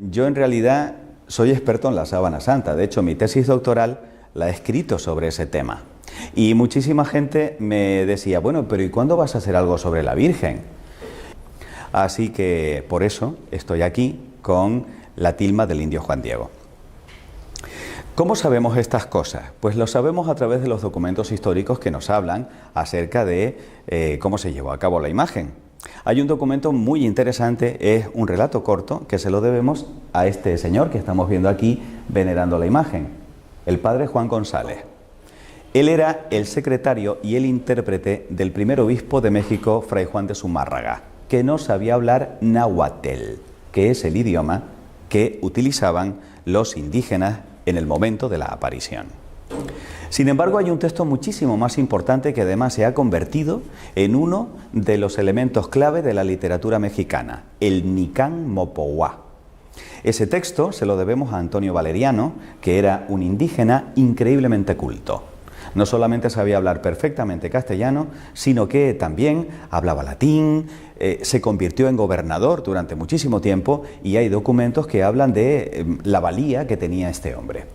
Yo en realidad soy experto en la sábana santa. De hecho, mi tesis doctoral la he escrito sobre ese tema. Y muchísima gente me decía, bueno, pero ¿y cuándo vas a hacer algo sobre la Virgen? Así que por eso estoy aquí con la tilma del indio Juan Diego. ¿Cómo sabemos estas cosas? Pues lo sabemos a través de los documentos históricos que nos hablan acerca de cómo se llevó a cabo la imagen. Hay un documento muy interesante, es un relato corto que se lo debemos a este señor que estamos viendo aquí venerando la imagen, el padre Juan González. Él era el secretario y el intérprete del primer obispo de México, Fray Juan de Zumárraga, que no sabía hablar náhuatl, que es el idioma que utilizaban los indígenas en el momento de la aparición. Sin embargo, hay un texto muchísimo más importante que además se ha convertido en uno de los elementos clave de la literatura mexicana, el Nicán Mopohuá. Ese texto se lo debemos a Antonio Valeriano, que era un indígena increíblemente culto. No solamente sabía hablar perfectamente castellano, sino que también hablaba latín, se convirtió en gobernador durante muchísimo tiempo y hay documentos que hablan de la valía que tenía este hombre.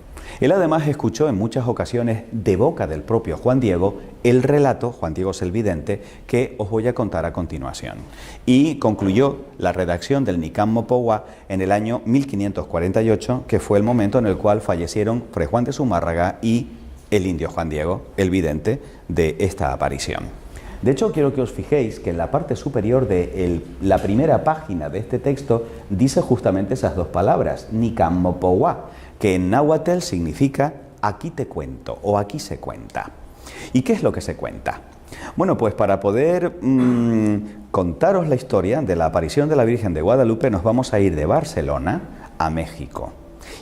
Él además escuchó en muchas ocasiones de boca del propio Juan Diego el relato, Juan Diego es el vidente, que os voy a contar a continuación. Y concluyó la redacción del Nicán Mopohuá en el año 1548, que fue el momento en el cual fallecieron Fray Juan de Zumárraga y el indio Juan Diego, el vidente de esta aparición. De hecho, quiero que os fijéis que en la parte superior de la primera página de este texto dice justamente esas dos palabras, Nicán Mopohuá, que en náhuatl significa aquí te cuento o aquí se cuenta. ¿Y qué es lo que se cuenta? Bueno, pues para poder contaros la historia de la aparición de la Virgen de Guadalupe nos vamos a ir de Barcelona a México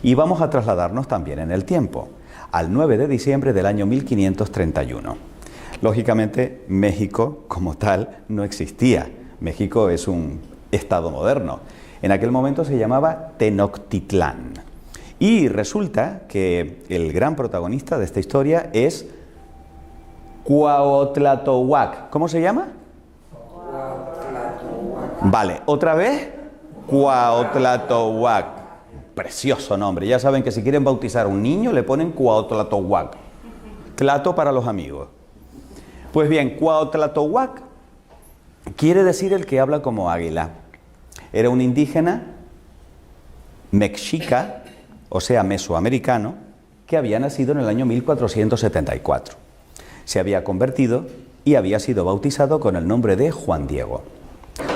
y vamos a trasladarnos también en el tiempo, al 9 de diciembre del año 1531. Lógicamente, México como tal no existía. México es un estado moderno. En aquel momento se llamaba Tenochtitlán. Y resulta que el gran protagonista de esta historia es Cuauhtlatohuac. ¿Cómo se llama? Vale, otra vez, Cuauhtlatohuac. Precioso nombre. Ya saben que si quieren bautizar a un niño le ponen Cuauhtlatohuac. Tlato para los amigos. Pues bien, Cuauhtlatohuac quiere decir el que habla como águila. Era un indígena mexica, o sea, mesoamericano, que había nacido en el año 1474. Se había convertido y había sido bautizado con el nombre de Juan Diego.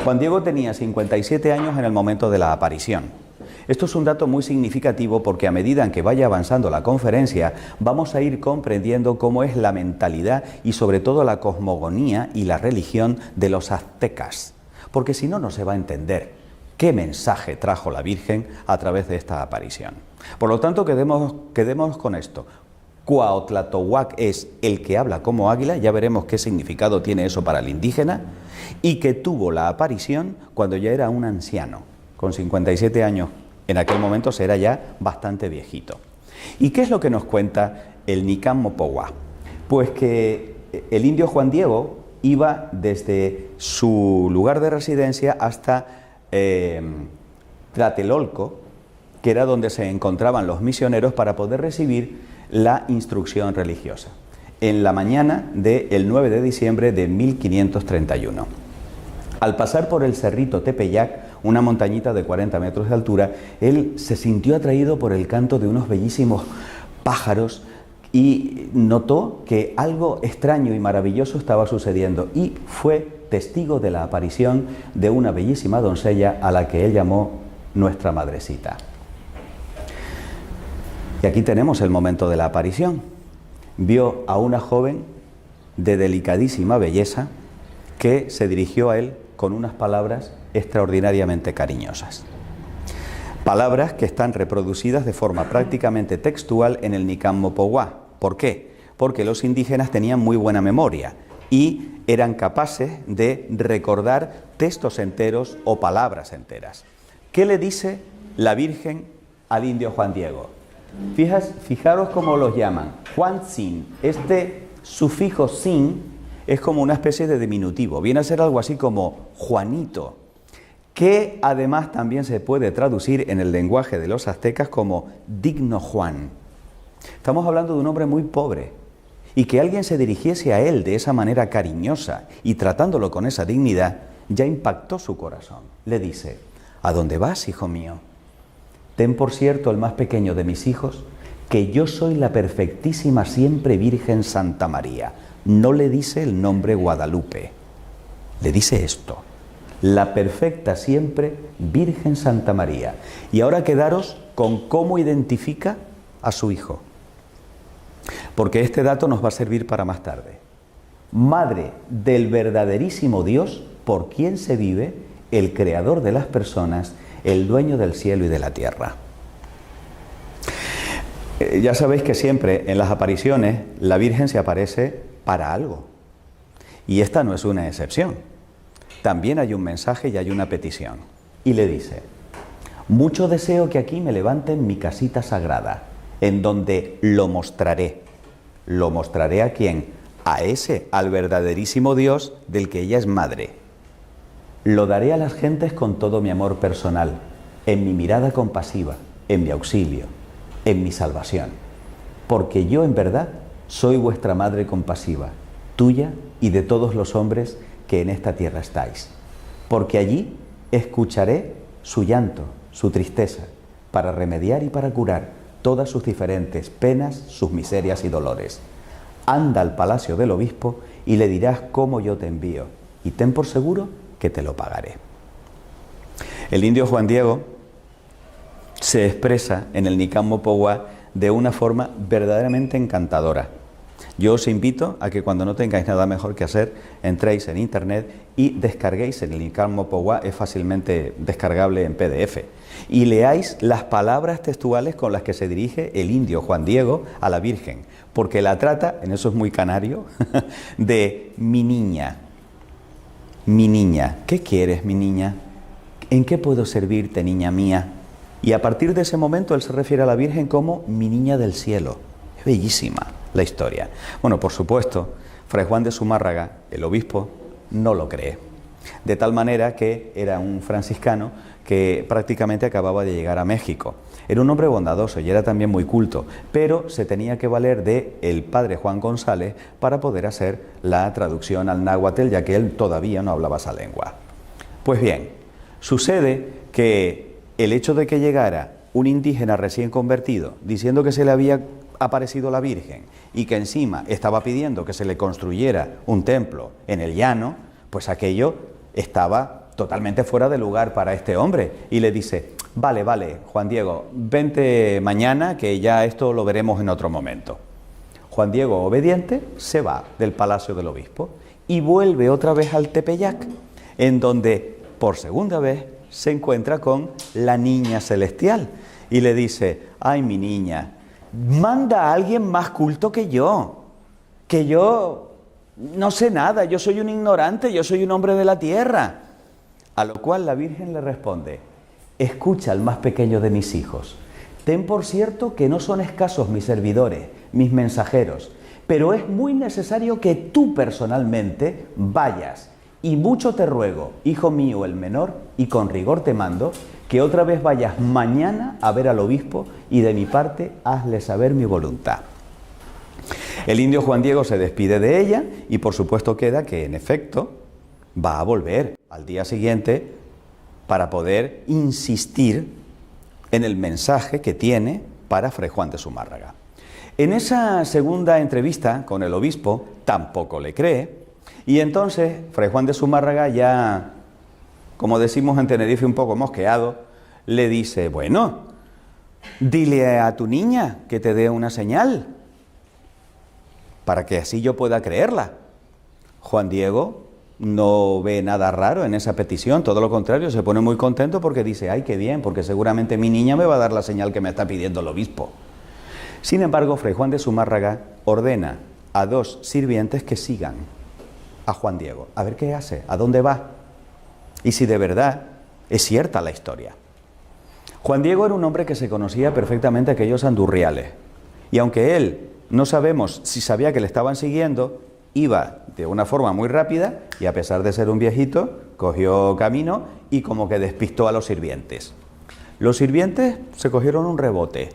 Juan Diego tenía 57 años en el momento de la aparición. Esto es un dato muy significativo porque a medida en que vaya avanzando la conferencia vamos a ir comprendiendo cómo es la mentalidad y sobre todo la cosmogonía y la religión de los aztecas, porque si no, no se va a entender qué mensaje trajo la Virgen a través de esta aparición. Por lo tanto, quedémonos con esto. Cuauhtlatohuac es el que habla como águila, ya veremos qué significado tiene eso para el indígena, y que tuvo la aparición cuando ya era un anciano, con 57 años. En aquel momento era ya bastante viejito. ¿Y qué es lo que nos cuenta el Nicán Mopohuá? Pues que el indio Juan Diego iba desde su lugar de residencia hasta Tlatelolco, que era donde se encontraban los misioneros para poder recibir la instrucción religiosa, en la mañana del 9 de diciembre de 1531. Al pasar por el cerrito Tepeyac, una montañita de 40 metros de altura, él se sintió atraído por el canto de unos bellísimos pájaros y notó que algo extraño y maravilloso estaba sucediendo y fue testigo de la aparición de una bellísima doncella a la que él llamó Nuestra Madrecita. Y aquí tenemos el momento de la aparición. Vio a una joven de delicadísima belleza que se dirigió a él con unas palabras extraordinariamente cariñosas. Palabras que están reproducidas de forma prácticamente textual en el Nicán Mopohuá. ¿Por qué? Porque los indígenas tenían muy buena memoria y eran capaces de recordar textos enteros o palabras enteras. ¿Qué le dice la Virgen al indio Juan Diego? Fijaros cómo los llaman. Juan Sin. Este sufijo sin es como una especie de diminutivo. Viene a ser algo así como Juanito. que además también se puede traducir en el lenguaje de los aztecas como digno Juan. Estamos hablando de un hombre muy pobre, y que alguien se dirigiese a él de esa manera cariñosa y tratándolo con esa dignidad, ya impactó su corazón. Le dice: ¿a dónde vas, hijo mío? Ten por cierto, el más pequeño de mis hijos, que yo soy la perfectísima siempre Virgen Santa María. No le dice el nombre Guadalupe, le dice esto: la perfecta siempre Virgen Santa María. Y ahora quedaros con cómo identifica a su hijo, porque este dato nos va a servir para más tarde. Madre del verdaderísimo Dios, por quien se vive, el creador de las personas, el dueño del cielo y de la tierra. Ya sabéis que siempre en las apariciones la Virgen se aparece para algo, y esta no es una excepción. También hay un mensaje y hay una petición, y le dice: mucho deseo que aquí me levanten mi casita sagrada, en donde lo mostraré. ¿Lo mostraré a quién? A ese, al verdaderísimo Dios del que ella es madre. Lo daré a las gentes con todo mi amor personal, en mi mirada compasiva, en mi auxilio, en mi salvación. Porque yo en verdad soy vuestra madre compasiva, tuya y de todos los hombres que en esta tierra estáis. Porque allí escucharé su llanto, su tristeza, para remediar y para curar todas sus diferentes penas, sus miserias y dolores. Anda al palacio del obispo y le dirás cómo yo te envío, y ten por seguro que te lo pagaré. El indio Juan Diego se expresa en el Nican Mopogua de una forma verdaderamente encantadora. Yo os invito a que cuando no tengáis nada mejor que hacer, entréis en internet y descarguéis el Nican Mopogua, es fácilmente descargable en PDF, y leáis las palabras textuales con las que se dirige el indio Juan Diego a la Virgen, porque la trata, en eso es muy canario, de mi niña. Mi niña, ¿qué quieres, mi niña? ¿En qué puedo servirte, niña mía? Y a partir de ese momento él se refiere a la Virgen como mi niña del cielo. Es bellísima la historia. Bueno, por supuesto, Fray Juan de Zumárraga, el obispo, no lo cree. De tal manera que era un franciscano que prácticamente acababa de llegar a México. Era un hombre bondadoso y era también muy culto, pero se tenía que valer de el padre Juan González para poder hacer la traducción al náhuatl, ya que él todavía no hablaba esa lengua. Pues bien, sucede que el hecho de que llegara un indígena recién convertido diciendo que se le había aparecido la Virgen y que encima estaba pidiendo que se le construyera un templo en el llano, pues aquello estaba totalmente fuera de lugar para este hombre, y le dice: vale, Juan Diego, vente mañana que ya esto lo veremos en otro momento. Juan Diego, obediente, se va del palacio del obispo y vuelve otra vez al Tepeyac, en donde por segunda vez se encuentra con la niña celestial y le dice: ay, mi niña, manda a alguien más culto que yo no sé nada, yo soy un ignorante, yo soy un hombre de la tierra. A lo cual la Virgen le responde: escucha al más pequeño de mis hijos, ten por cierto que no son escasos mis servidores, mis mensajeros, pero es muy necesario que tú personalmente vayas, y mucho te ruego, hijo mío el menor, y con rigor te mando, que otra vez vayas mañana a ver al obispo, y de mi parte hazle saber mi voluntad. El indio Juan Diego se despide de ella y por supuesto queda que en efecto va a volver al día siguiente para poder insistir en el mensaje que tiene para Fray Juan de Zumárraga. En esa segunda entrevista con el obispo tampoco le cree, y entonces Fray Juan de Zumárraga, ya, como decimos en Tenerife, un poco mosqueado, le dice: bueno, dile a tu niña que te dé una señal para que así yo pueda creerla. Juan Diego no ve nada raro en esa petición, todo lo contrario, se pone muy contento porque dice: ay, qué bien, porque seguramente mi niña me va a dar la señal que me está pidiendo el obispo. Sin embargo, Fray Juan de Zumárraga ordena a dos sirvientes que sigan a Juan Diego, a ver qué hace, a dónde va, y si de verdad es cierta la historia. Juan Diego era un hombre que se conocía perfectamente a aquellos andurriales, y aunque él no sabemos si sabía que le estaban siguiendo, iba de una forma muy rápida y a pesar de ser un viejito, cogió camino y como que despistó a los sirvientes. Los sirvientes se cogieron un rebote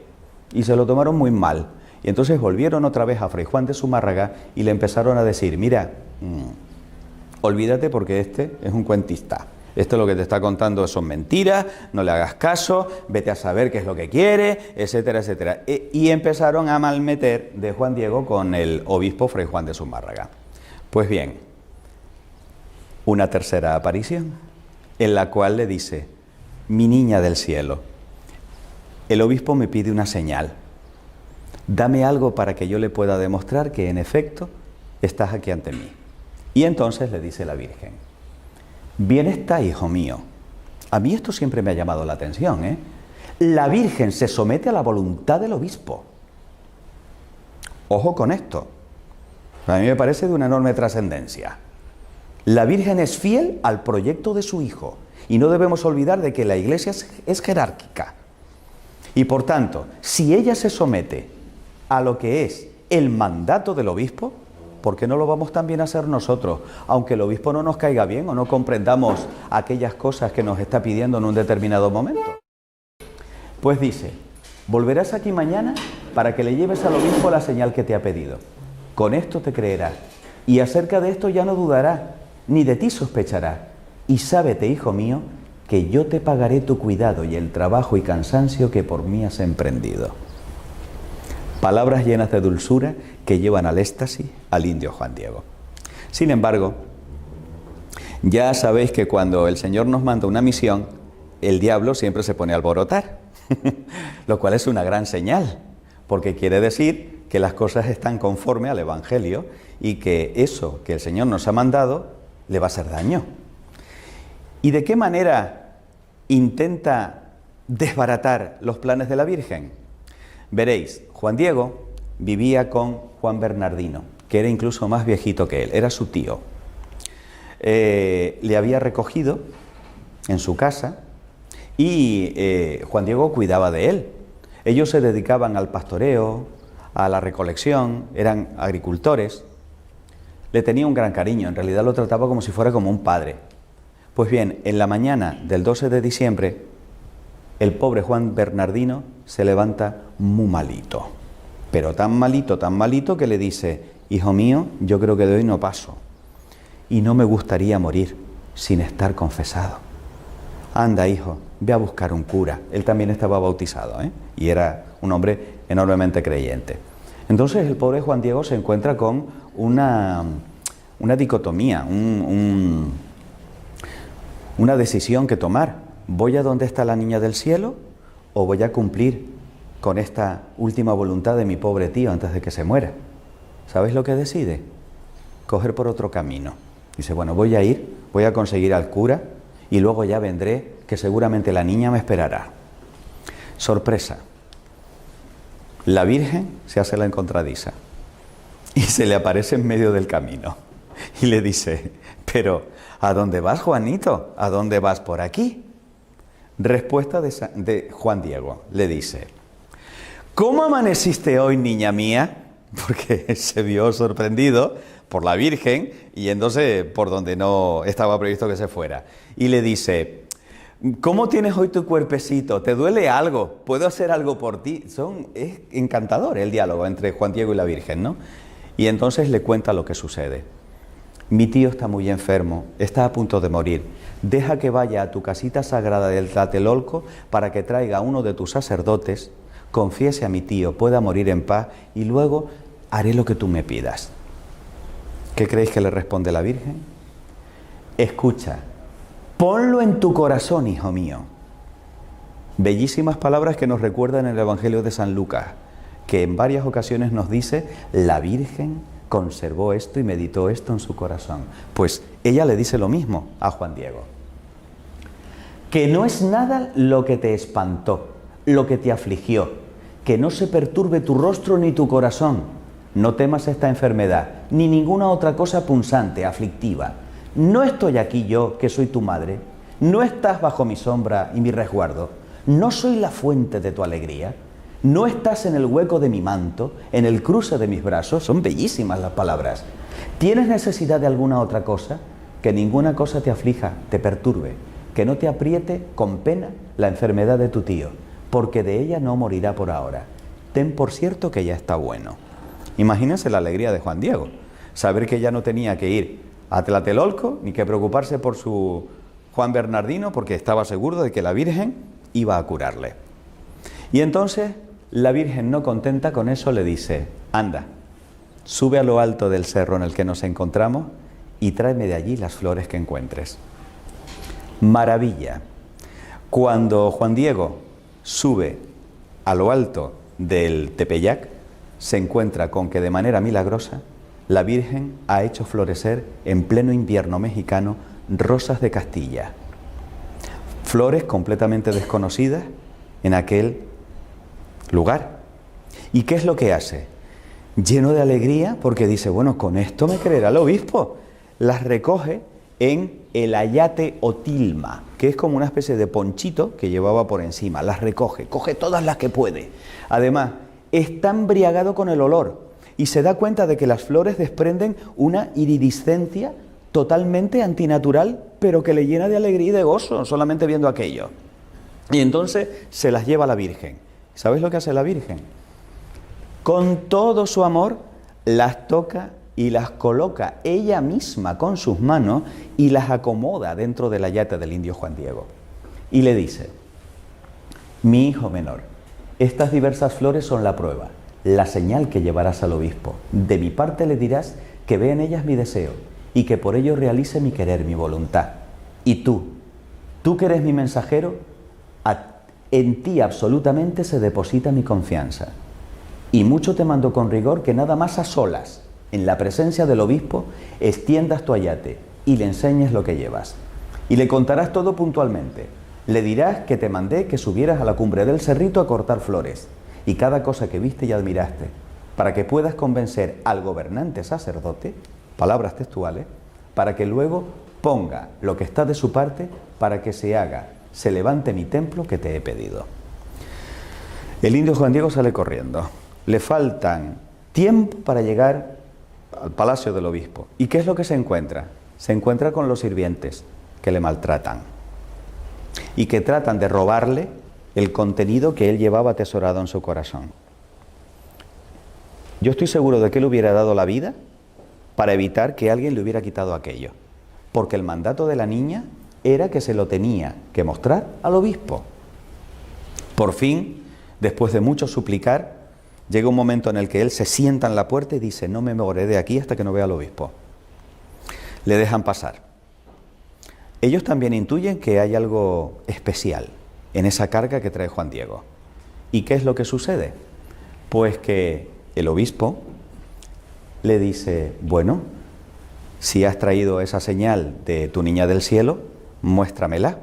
y se lo tomaron muy mal. Y entonces volvieron otra vez a Fray Juan de Zumárraga y le empezaron a decir, mira, olvídate porque este es un cuentista. Esto lo que te está contando son mentiras, no le hagas caso, vete a saber qué es lo que quiere, etcétera, etcétera. Y empezaron a malmeter de Juan Diego con el obispo Fray Juan de Zumárraga. Pues bien, una tercera aparición en la cual le dice, mi niña del cielo, el obispo me pide una señal. Dame algo para que yo le pueda demostrar que en efecto estás aquí ante mí. Y entonces le dice la Virgen, bien está, hijo mío. A mí esto siempre me ha llamado la atención, ¿eh? La Virgen se somete a la voluntad del obispo. Ojo con esto. A mí me parece de una enorme trascendencia. La Virgen es fiel al proyecto de su hijo y no debemos olvidar de que la Iglesia es jerárquica. Y por tanto, si ella se somete a lo que es el mandato del obispo, ¿por qué no lo vamos también a hacer nosotros? Aunque el obispo no nos caiga bien o no comprendamos aquellas cosas que nos está pidiendo en un determinado momento. Pues dice, volverás aquí mañana para que le lleves al obispo la señal que te ha pedido. Con esto te creerá, y acerca de esto ya no dudará, ni de ti sospechará. Y sábete, hijo mío, que yo te pagaré tu cuidado y el trabajo y cansancio que por mí has emprendido. Palabras llenas de dulzura que llevan al éxtasis al indio Juan Diego. Sin embargo, ya sabéis que cuando el Señor nos manda una misión, el diablo siempre se pone a alborotar, lo cual es una gran señal, porque quiere decir que las cosas están conforme al Evangelio y que eso que el Señor nos ha mandado le va a hacer daño. ¿Y de qué manera intenta desbaratar los planes de la Virgen? Veréis, Juan Diego vivía con Juan Bernardino, que era incluso más viejito que él, era su tío. Le había recogido en su casa y Juan Diego cuidaba de él. Ellos se dedicaban al pastoreo, a la recolección, eran agricultores. Le tenía un gran cariño, en realidad lo trataba como si fuera como un padre. Pues bien, en la mañana del 12 de diciembre, el pobre Juan Bernardino se levanta muy malito, pero tan malito que le dice, hijo mío, yo creo que de hoy no paso y no me gustaría morir sin estar confesado. Anda, hijo, ve a buscar un cura. Él también estaba bautizado, ¿eh? Y era un hombre enormemente creyente. Entonces el pobre Juan Diego se encuentra con una dicotomía, una decisión que tomar. ¿Voy a donde está la niña del cielo o voy a cumplir con esta última voluntad de mi pobre tío antes de que se muera? ¿Sabéis lo que decide? Coger por otro camino. Dice, bueno, voy a conseguir al cura y luego ya vendré, que seguramente la niña me esperará. Sorpresa. La Virgen se hace la encontradiza y se le aparece en medio del camino y le dice, pero ¿a dónde vas, Juanito? ¿A dónde vas por aquí? Respuesta de Juan Diego, le dice, ¿cómo amaneciste hoy, niña mía? Porque se vio sorprendido por la Virgen y entonces por donde no estaba previsto que se fuera. Y le dice, ¿cómo tienes hoy tu cuerpecito? ¿Te duele algo? ¿Puedo hacer algo por ti? Es encantador el diálogo entre Juan Diego y la Virgen, ¿no? Y entonces le cuenta lo que sucede. Mi tío está muy enfermo, está a punto de morir. Deja que vaya a tu casita sagrada del Tlatelolco para que traiga a uno de tus sacerdotes, confiese a mi tío, pueda morir en paz y luego haré lo que tú me pidas. ¿Qué creéis que le responde la Virgen? Escucha, ponlo en tu corazón, hijo mío. Bellísimas palabras que nos recuerdan el Evangelio de San Lucas, que en varias ocasiones nos dice, la Virgen conservó esto y meditó esto en su corazón. Pues ella le dice lo mismo a Juan Diego. Que no es nada lo que te espantó, lo que te afligió, que no se perturbe tu rostro ni tu corazón. No temas esta enfermedad, ni ninguna otra cosa punzante, aflictiva. ¿No estoy aquí yo, que soy tu madre? ¿No estás bajo mi sombra y mi resguardo? ¿No soy la fuente de tu alegría? No estás en el hueco de mi manto, en el cruce de mis brazos. Son bellísimas las palabras. ¿Tienes necesidad de alguna otra cosa? Que ninguna cosa te aflija, te perturbe, que no te apriete con pena la enfermedad de tu tío, porque de ella no morirá por ahora. Ten por cierto que ya está bueno. Imagínense la alegría de Juan Diego, saber que ya no tenía que ir a Tlatelolco ni que preocuparse por su Juan Bernardino, porque estaba seguro de que la Virgen iba a curarle. Y entonces la Virgen, no contenta con eso, le dice: anda, sube a lo alto del cerro en el que nos encontramos y tráeme de allí las flores que encuentres. Maravilla. Cuando Juan Diego sube a lo alto del Tepeyac, se encuentra con que de manera milagrosa la Virgen ha hecho florecer en pleno invierno mexicano rosas de Castilla. Flores completamente desconocidas en aquel lugar. ¿Y qué es lo que hace? Lleno de alegría, porque dice: bueno, con esto me creerá el obispo. Las recoge en el ayate o tilma, que es como una especie de ponchito que llevaba por encima. Las recoge, coge todas las que puede. Además, está embriagado con el olor y se da cuenta de que las flores desprenden una iridiscencia totalmente antinatural, pero que le llena de alegría y de gozo solamente viendo aquello. Y entonces se las lleva a la Virgen. ¿Sabes lo que hace la Virgen? Con todo su amor las toca y las coloca ella misma con sus manos y las acomoda dentro del ayate del indio Juan Diego. Y le dice: mi hijo menor, estas diversas flores son la prueba, la señal que llevarás al obispo. De mi parte le dirás que ve en ellas mi deseo y que por ello realice mi querer, mi voluntad. Y tú que eres mi mensajero, en ti absolutamente se deposita mi confianza. Y mucho te mando con rigor que nada más a solas, en la presencia del obispo, extiendas tu ayate y le enseñes lo que llevas. Y le contarás todo puntualmente. Le dirás que te mandé que subieras a la cumbre del cerrito a cortar flores, y cada cosa que viste y admiraste, para que puedas convencer al gobernante sacerdote, palabras textuales, para que luego ponga lo que está de su parte para que se levante mi templo que te he pedido. El indio Juan Diego sale corriendo. Le faltan tiempo para llegar al palacio del obispo. ¿Y qué es lo que se encuentra? Se encuentra con los sirvientes que le maltratan y que tratan de robarle el contenido que él llevaba atesorado en su corazón. Yo estoy seguro de que él hubiera dado la vida para evitar que alguien le hubiera quitado aquello, porque el mandato de la niña era que se lo tenía que mostrar al obispo. Por fin, después de mucho suplicar, llega un momento en el que él se sienta en la puerta y dice: no me moveré de aquí hasta que no vea al obispo. Le dejan pasar. Ellos también intuyen que hay algo especial en esa carga que trae Juan Diego. ¿Y qué es lo que sucede? Pues que el obispo le dice: bueno, si has traído esa señal de tu niña del cielo, muéstramela.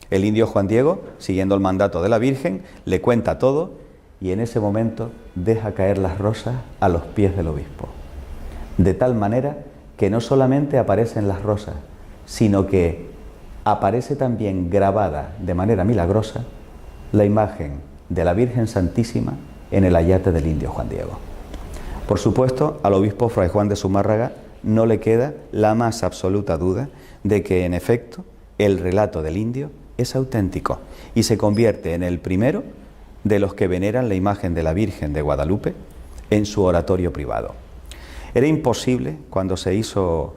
El indio Juan Diego, siguiendo el mandato de la Virgen, le cuenta todo y en ese momento deja caer las rosas a los pies del obispo. De tal manera que no solamente aparecen las rosas, sino que aparece también grabada de manera milagrosa la imagen de la Virgen Santísima en el ayate del indio Juan Diego. Por supuesto, al obispo Fray Juan de Zumárraga no le queda la más absoluta duda de que, en efecto, el relato del indio es auténtico y se convierte en el primero de los que veneran la imagen de la Virgen de Guadalupe en su oratorio privado. Era imposible, cuando se hizo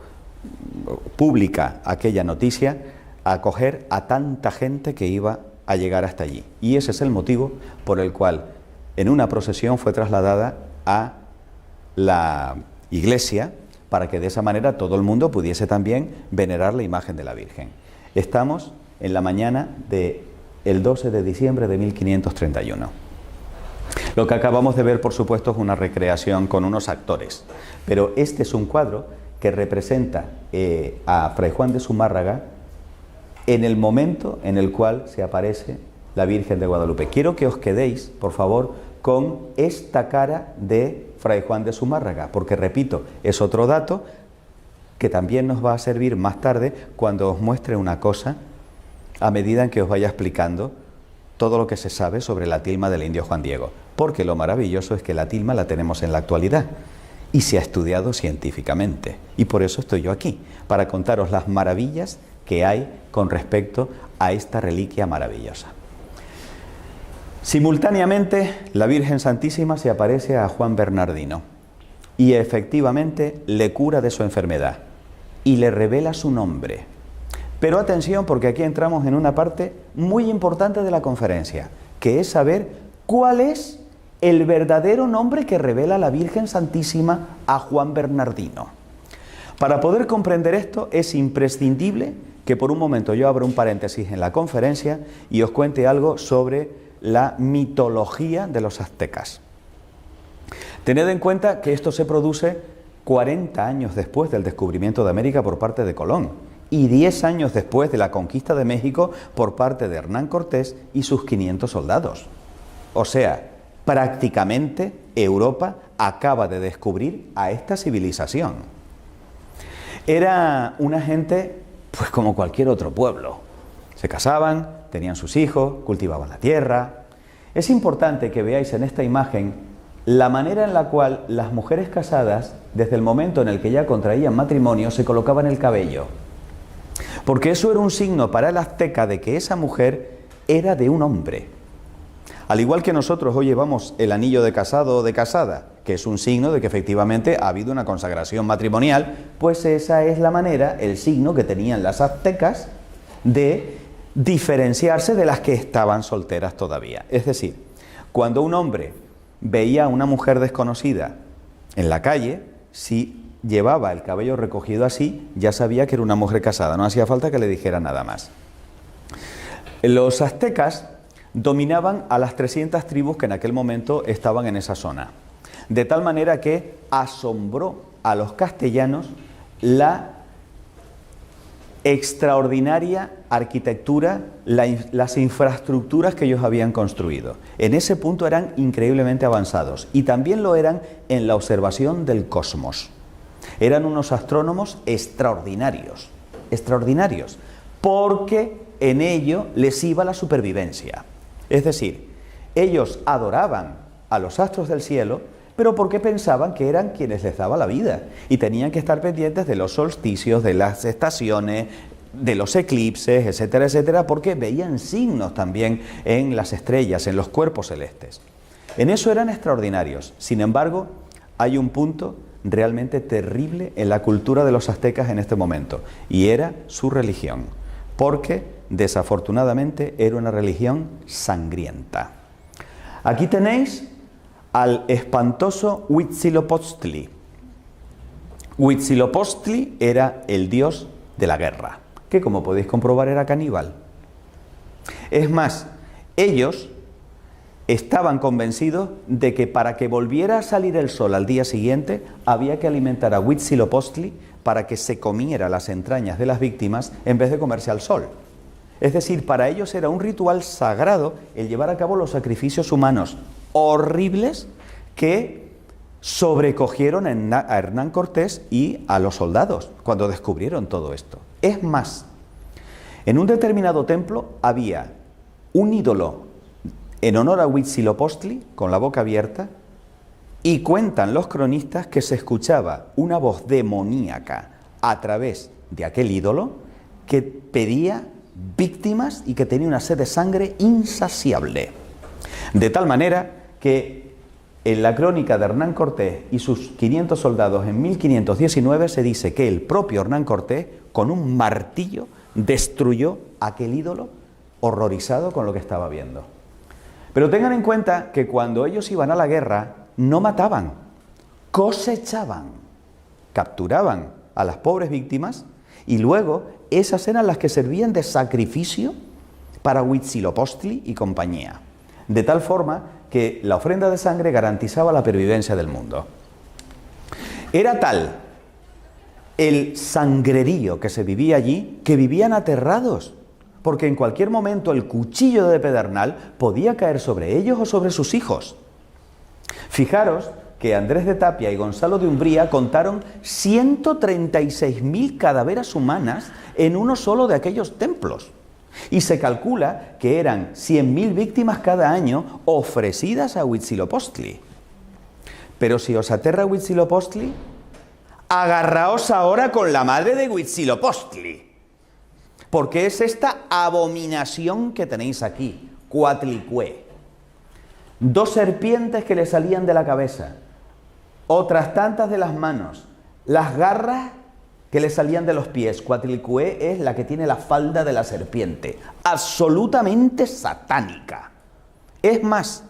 pública aquella noticia, acoger a tanta gente que iba a llegar hasta allí. Y ese es el motivo por el cual en una procesión fue trasladada a la iglesia, para que de esa manera todo el mundo pudiese también venerar la imagen de la Virgen. Estamos en la mañana del 12 de diciembre de 1531. Lo que acabamos de ver, por supuesto, es una recreación con unos actores, pero este es un cuadro que representa a Fray Juan de Zumárraga en el momento en el cual se aparece la Virgen de Guadalupe. Quiero que os quedéis, por favor, con esta cara de Fray Juan de Zumárraga, porque, repito, es otro dato que también nos va a servir más tarde cuando os muestre una cosa a medida en que os vaya explicando todo lo que se sabe sobre la tilma del indio Juan Diego, porque lo maravilloso es que la tilma la tenemos en la actualidad y se ha estudiado científicamente. Y por eso estoy yo aquí, para contaros las maravillas que hay con respecto a esta reliquia maravillosa. Simultáneamente, la Virgen Santísima se aparece a Juan Bernardino y efectivamente le cura de su enfermedad y le revela su nombre. Pero atención, porque aquí entramos en una parte muy importante de la conferencia, que es saber cuál es el verdadero nombre que revela la Virgen Santísima a Juan Bernardino. Para poder comprender esto es imprescindible que por un momento yo abra un paréntesis en la conferencia y os cuente algo sobre la mitología de los aztecas. Tened en cuenta que esto se produce 40 años después del descubrimiento de América por parte de Colón y 10 años después de la conquista de México por parte de Hernán Cortés y sus 500 soldados. O sea, prácticamente Europa acaba de descubrir a esta civilización. Era una gente, pues como cualquier otro pueblo. Se casaban, tenían sus hijos, cultivaban la tierra. Es importante que veáis en esta imagen la manera en la cual las mujeres casadas, desde el momento en el que ya contraían matrimonio, se colocaban el cabello. Porque eso era un signo para el azteca de que esa mujer era de un hombre. Al igual que nosotros hoy llevamos el anillo de casado o de casada, que es un signo de que efectivamente ha habido una consagración matrimonial, pues esa es la manera, el signo que tenían las aztecas de diferenciarse de las que estaban solteras todavía. Es decir, cuando un hombre veía a una mujer desconocida en la calle, si llevaba el cabello recogido así, ya sabía que era una mujer casada, no hacía falta que le dijera nada más. Los aztecas dominaban a las 300 tribus que en aquel momento estaban en esa zona, de tal manera que asombró a los castellanos la extraordinaria arquitectura, las infraestructuras que ellos habían construido. En ese punto eran increíblemente avanzados y también lo eran en la observación del cosmos. Eran unos astrónomos extraordinarios, porque en ello les iba la supervivencia. Es decir, ellos adoraban a los astros del cielo, pero porque pensaban que eran quienes les daban la vida y tenían que estar pendientes de los solsticios, de las estaciones, de los eclipses, etcétera, etcétera, porque veían signos también en las estrellas, en los cuerpos celestes. En eso eran extraordinarios. Sin embargo, hay un punto realmente terrible en la cultura de los aztecas en este momento, y era su religión, porque desafortunadamente era una religión sangrienta. Aquí tenéis al espantoso Huitzilopochtli. Huitzilopochtli era el dios de la guerra, que como podéis comprobar era caníbal. Es más, ellos estaban convencidos de que para que volviera a salir el sol al día siguiente había que alimentar a Huitzilopochtli para que se comiera las entrañas de las víctimas en vez de comerse al sol. Es decir, para ellos era un ritual sagrado el llevar a cabo los sacrificios humanos horribles que sobrecogieron a Hernán Cortés y a los soldados cuando descubrieron todo esto. Es más, en un determinado templo había un ídolo en honor a Huitzilopochtli, con la boca abierta, y cuentan los cronistas que se escuchaba una voz demoníaca a través de aquel ídolo que pedía víctimas y que tenía una sed de sangre insaciable. De tal manera que en la crónica de Hernán Cortés y sus 500 soldados en 1519 se dice que el propio Hernán Cortés, con un martillo, destruyó aquel ídolo horrorizado con lo que estaba viendo. Pero tengan en cuenta que cuando ellos iban a la guerra, no mataban, cosechaban, capturaban a las pobres víctimas y luego esas eran las que servían de sacrificio para Huitzilopochtli y compañía. De tal forma que la ofrenda de sangre garantizaba la pervivencia del mundo. Era tal el sangrerío que se vivía allí que vivían aterrados, porque en cualquier momento el cuchillo de pedernal podía caer sobre ellos o sobre sus hijos. Fijaros que Andrés de Tapia y Gonzalo de Umbría contaron 136.000 cadaveras humanas en uno solo de aquellos templos. Y se calcula que eran 100.000 víctimas cada año ofrecidas a Huitzilopochtli. Pero si os aterra Huitzilopochtli, agarraos ahora con la madre de Huitzilopochtli. Porque es esta abominación que tenéis aquí, Coatlicue. 2 serpientes que le salían de la cabeza, otras tantas de las manos, las garras que le salían de los pies. Coatlicue es la que tiene la falda de la serpiente, absolutamente satánica. Es más,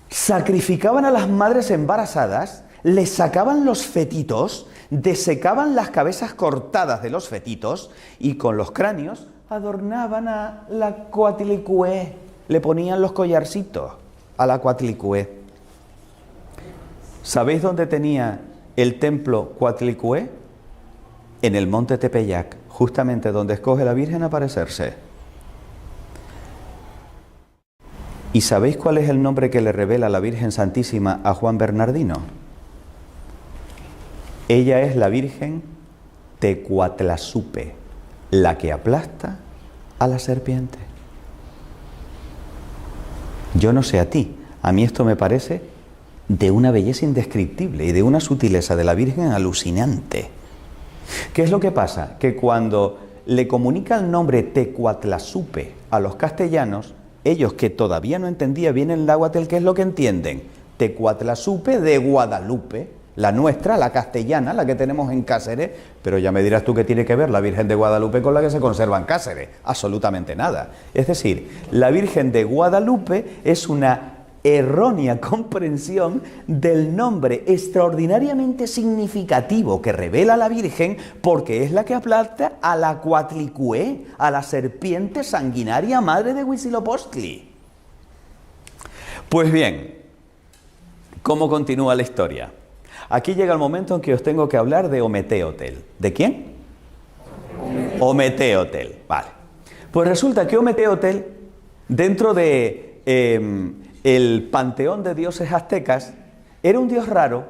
sacrificaban a las madres embarazadas, les sacaban los fetitos, desecaban las cabezas cortadas de los fetitos y con los cráneos adornaban a la Coatlicue, le ponían los collarcitos a la Coatlicue. ¿Sabéis dónde tenía el templo Coatlicue? En el monte Tepeyac, justamente donde escoge la Virgen aparecerse. ¿Y sabéis cuál es el nombre que le revela la Virgen Santísima a Juan Bernardino? Ella es la Virgen Tecuatlazupe, la que aplasta a la serpiente. Yo no sé a ti, a mí esto me parece de una belleza indescriptible y de una sutileza de la Virgen alucinante. ¿Qué es lo que pasa? Que cuando le comunica el nombre Tecuatlazupe a los castellanos, ellos que todavía no entendían bien el náhuatl, ¿qué es lo que entienden? Tecuatlazupe de Guadalupe, la nuestra, la castellana, la que tenemos en Cáceres, pero ya me dirás tú qué tiene que ver la Virgen de Guadalupe con la que se conserva en Cáceres. Absolutamente nada. Es decir, la Virgen de Guadalupe es una errónea comprensión del nombre extraordinariamente significativo que revela la Virgen, porque es la que aplasta a la Coatlicue, a la serpiente sanguinaria madre de Huitzilopochtli. Pues bien, ¿cómo continúa la historia? Aquí llega el momento en que os tengo que hablar de Ometeotl. ¿De quién? Ometeotl, vale. Pues resulta que Ometeotl, dentro de el panteón de dioses aztecas, era un dios raro,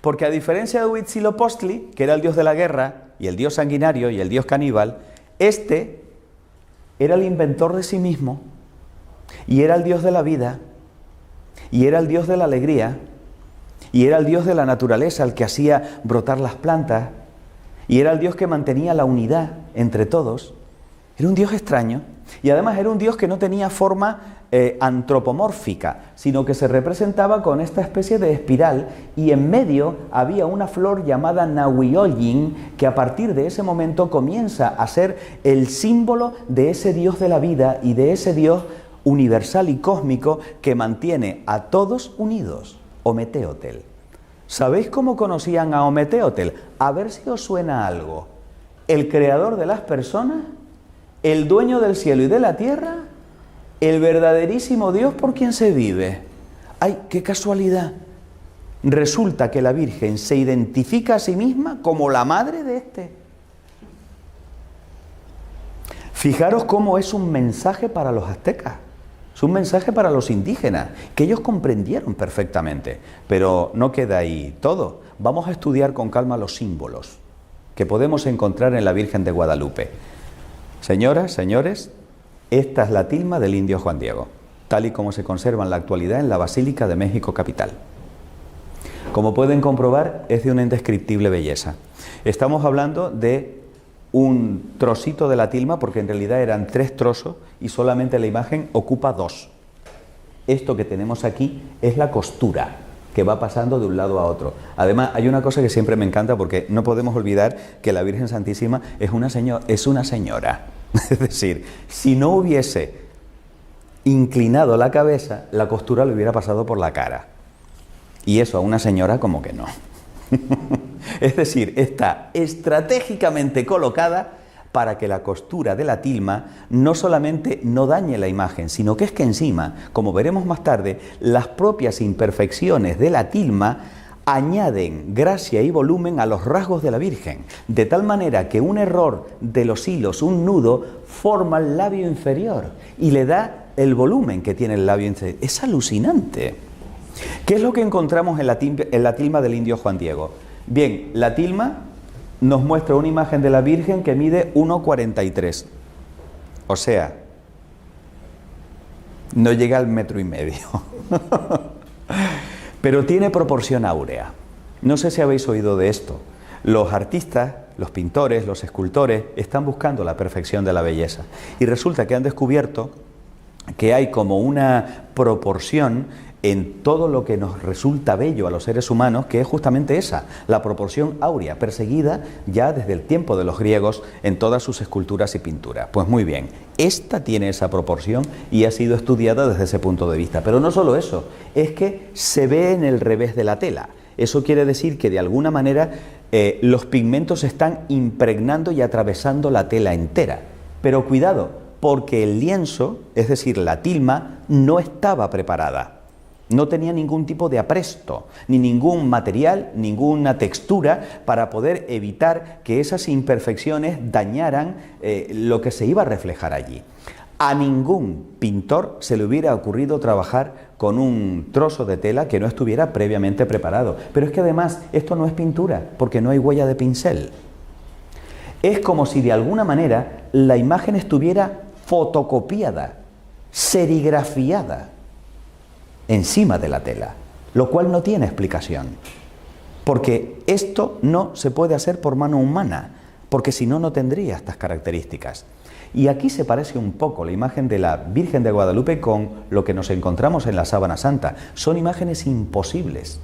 porque a diferencia de Huitzilopochtli, que era el dios de la guerra, y el dios sanguinario, y el dios caníbal, este era el inventor de sí mismo, y era el dios de la vida, y era el dios de la alegría, y era el dios de la naturaleza, el que hacía brotar las plantas, y era el dios que mantenía la unidad entre todos. Era un dios extraño, y además era un dios que no tenía forma antropomórfica, sino que se representaba con esta especie de espiral, y en medio había una flor llamada Nahuioyin, que a partir de ese momento comienza a ser el símbolo de ese dios de la vida y de ese dios universal y cósmico que mantiene a todos unidos. Ometeotl. ¿Sabéis cómo conocían a Ometeotl? A ver si os suena algo. El creador de las personas, el dueño del cielo y de la tierra, el verdaderísimo Dios por quien se vive. ¡Ay, qué casualidad! Resulta que la Virgen se identifica a sí misma como la madre de este. Fijaros cómo es un mensaje para los aztecas. Es un mensaje para los indígenas, que ellos comprendieron perfectamente. Pero no queda ahí todo. Vamos a estudiar con calma los símbolos que podemos encontrar en la Virgen de Guadalupe. Señoras, señores, esta es la tilma del indio Juan Diego, tal y como se conserva en la actualidad en la Basílica de México Capital. Como pueden comprobar, es de una indescriptible belleza. Estamos hablando de un trocito de la tilma, porque en realidad eran 3 trozos y solamente la imagen ocupa 2. Esto que tenemos aquí es la costura que va pasando de un lado a otro. Además, hay una cosa que siempre me encanta, porque no podemos olvidar que la Virgen Santísima es una señora. Es decir, si no hubiese inclinado la cabeza, la costura le hubiera pasado por la cara. Y eso a una señora como que no. Es decir, está estratégicamente colocada para que la costura de la tilma no solamente no dañe la imagen, sino que es que encima, como veremos más tarde, las propias imperfecciones de la tilma añaden gracia y volumen a los rasgos de la Virgen, de tal manera que un error de los hilos, un nudo, forma el labio inferior y le da el volumen que tiene el labio inferior. Es alucinante. ¿Qué es lo que encontramos en la tilma del indio Juan Diego? Bien, la tilma nos muestra una imagen de la Virgen que mide 1,43. O sea, no llega al 1,5 metros. Pero tiene proporción áurea. No sé si habéis oído de esto. Los artistas, los pintores, los escultores están buscando la perfección de la belleza. Y resulta que han descubierto que hay como una proporción en todo lo que nos resulta bello a los seres humanos, que es justamente esa, la proporción áurea, perseguida ya desde el tiempo de los griegos en todas sus esculturas y pinturas. Pues muy bien, esta tiene esa proporción y ha sido estudiada desde ese punto de vista. Pero no solo eso, es que se ve en el revés de la tela. Eso quiere decir que de alguna manera los pigmentos están impregnando y atravesando la tela entera. Pero cuidado, porque el lienzo, es decir, la tilma, no estaba preparada. No tenía ningún tipo de apresto, ni ningún material, ninguna textura para poder evitar que esas imperfecciones dañaran lo que se iba a reflejar allí. A ningún pintor se le hubiera ocurrido trabajar con un trozo de tela que no estuviera previamente preparado. Pero es que además esto no es pintura, porque no hay huella de pincel. Es como si de alguna manera la imagen estuviera fotocopiada, serigrafiada encima de la tela, lo cual no tiene explicación, porque esto no se puede hacer por mano humana, porque si no, no tendría estas características. Y aquí se parece un poco la imagen de la Virgen de Guadalupe con lo que nos encontramos en la Sábana Santa. Son imágenes imposibles,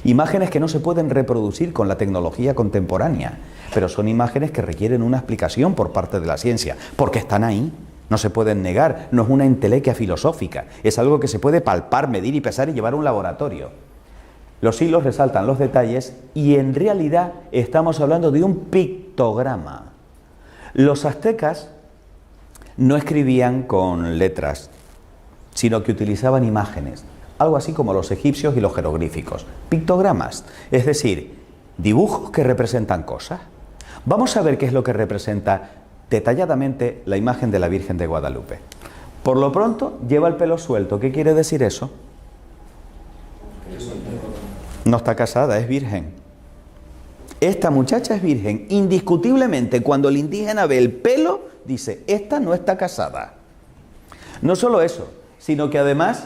imágenes que no se pueden reproducir con la tecnología contemporánea, pero son imágenes que requieren una explicación por parte de la ciencia, porque están ahí. No se pueden negar, no es una entelequia filosófica, es algo que se puede palpar, medir y pesar y llevar a un laboratorio. Los hilos resaltan los detalles y en realidad estamos hablando de un pictograma. Los aztecas no escribían con letras, sino que utilizaban imágenes, algo así como los egipcios y los jeroglíficos, pictogramas, es decir, dibujos que representan cosas. Vamos a ver qué es lo que representa detalladamente la imagen de la Virgen de Guadalupe. Por lo pronto, lleva el pelo suelto. ¿Qué quiere decir eso? No está casada, es virgen. Esta muchacha es virgen. Indiscutiblemente, cuando el indígena ve el pelo, dice, esta no está casada. No solo eso, sino que además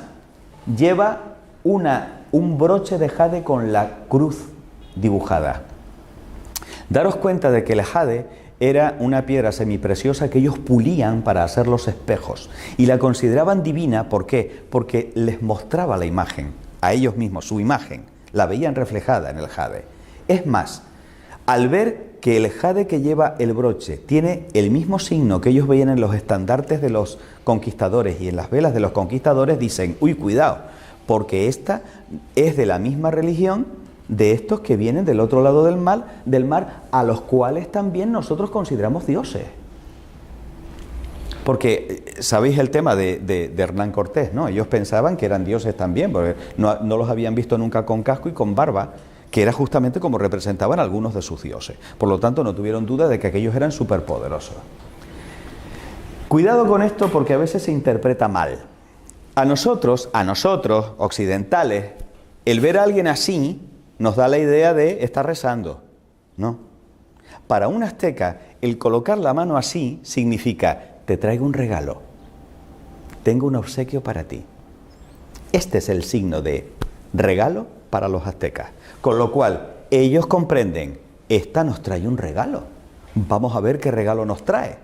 lleva un broche de jade con la cruz dibujada. Daros cuenta de que el jade era una piedra semipreciosa que ellos pulían para hacer los espejos y la consideraban divina. ¿Por qué? Porque les mostraba la imagen, a ellos mismos, su imagen, la veían reflejada en el jade. Es más, al ver que el jade que lleva el broche tiene el mismo signo que ellos veían en los estandartes de los conquistadores y en las velas de los conquistadores, dicen, uy, cuidado, porque esta es de la misma religión de estos que vienen del otro lado del mar, a los cuales también nosotros consideramos dioses. Porque sabéis el tema de Hernán Cortés, ¿no? Ellos pensaban que eran dioses también, porque no los habían visto nunca con casco y con barba, que era justamente como representaban algunos de sus dioses. Por lo tanto, no tuvieron duda de que aquellos eran superpoderosos. Cuidado con esto, porque a veces se interpreta mal. A nosotros, occidentales, el ver a alguien así nos da la idea de estar rezando. No. Para un azteca, el colocar la mano así significa, te traigo un regalo, tengo un obsequio para ti. Este es el signo de regalo para los aztecas. Con lo cual, ellos comprenden, esta nos trae un regalo. Vamos a ver qué regalo nos trae.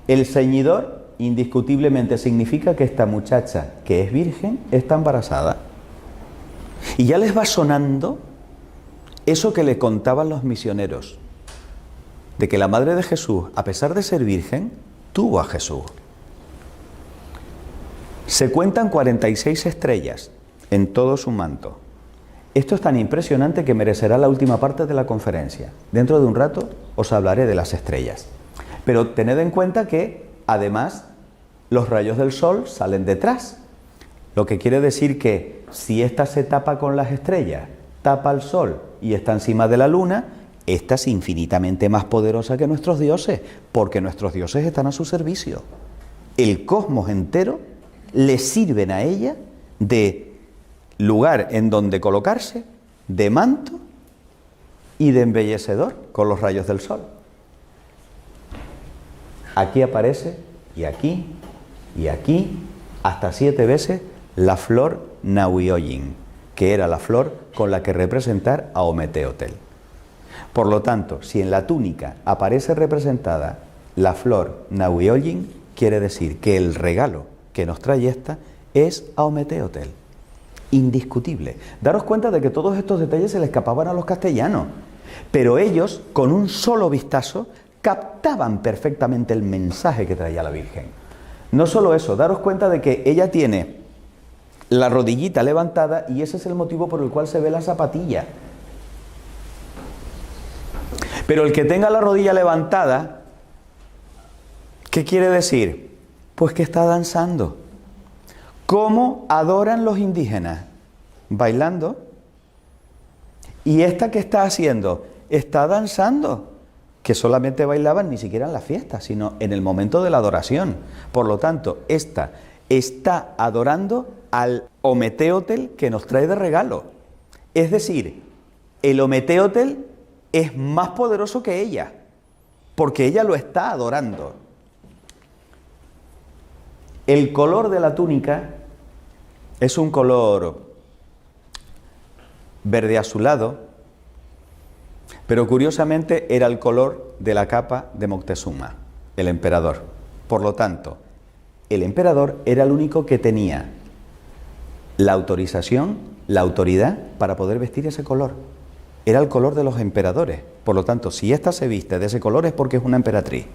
El ceñidor, indiscutiblemente, significa que esta muchacha, que es virgen, está embarazada. Y ya les va sonando eso que le contaban los misioneros, de que la madre de Jesús, a pesar de ser virgen, tuvo a Jesús. Se cuentan 46 estrellas en todo su manto. Esto es tan impresionante que merecerá la última parte de la conferencia. Dentro de un rato os hablaré de las estrellas. Pero tened en cuenta que, además, los rayos del sol salen detrás. Lo que quiere decir que si esta se tapa con las estrellas, tapa el sol y está encima de la luna, esta es infinitamente más poderosa que nuestros dioses, porque nuestros dioses están a su servicio. El cosmos entero le sirven a ella de lugar en donde colocarse, de manto y de embellecedor con los rayos del sol. aquí aparece, y aquí, hasta 7 veces, la flor Nahuioyin, que era la flor con la que representar a Ometeotl. Por lo tanto, si en la túnica aparece representada la flor Nahuioyin, quiere decir que el regalo que nos trae esta es a Ometeotl. Indiscutible. Daros cuenta de que todos estos detalles se le escapaban a los castellanos, pero ellos, con un solo vistazo, captaban perfectamente el mensaje que traía la Virgen. No solo eso, daros cuenta de que ella tiene la rodillita levantada y ese es el motivo por el cual se ve la zapatilla. Pero el que tenga la rodilla levantada, ¿qué quiere decir? Pues que está danzando. ¿Cómo adoran los indígenas? Bailando. ¿Y esta qué está haciendo? Está danzando. Que solamente bailaban ni siquiera en la fiesta, sino en el momento de la adoración. Por lo tanto, esta está adorando al Ometeotl que nos trae de regalo. Es decir, el Ometeotl es más poderoso que ella, porque ella lo está adorando. El color de la túnica es un color verde azulado, pero curiosamente era el color de la capa de Moctezuma, el emperador. Por lo tanto, el emperador era el único que tenía la autorización, la autoridad para poder vestir ese color. Era el color de los emperadores. Por lo tanto, si ésta se viste de ese color es porque es una emperatriz.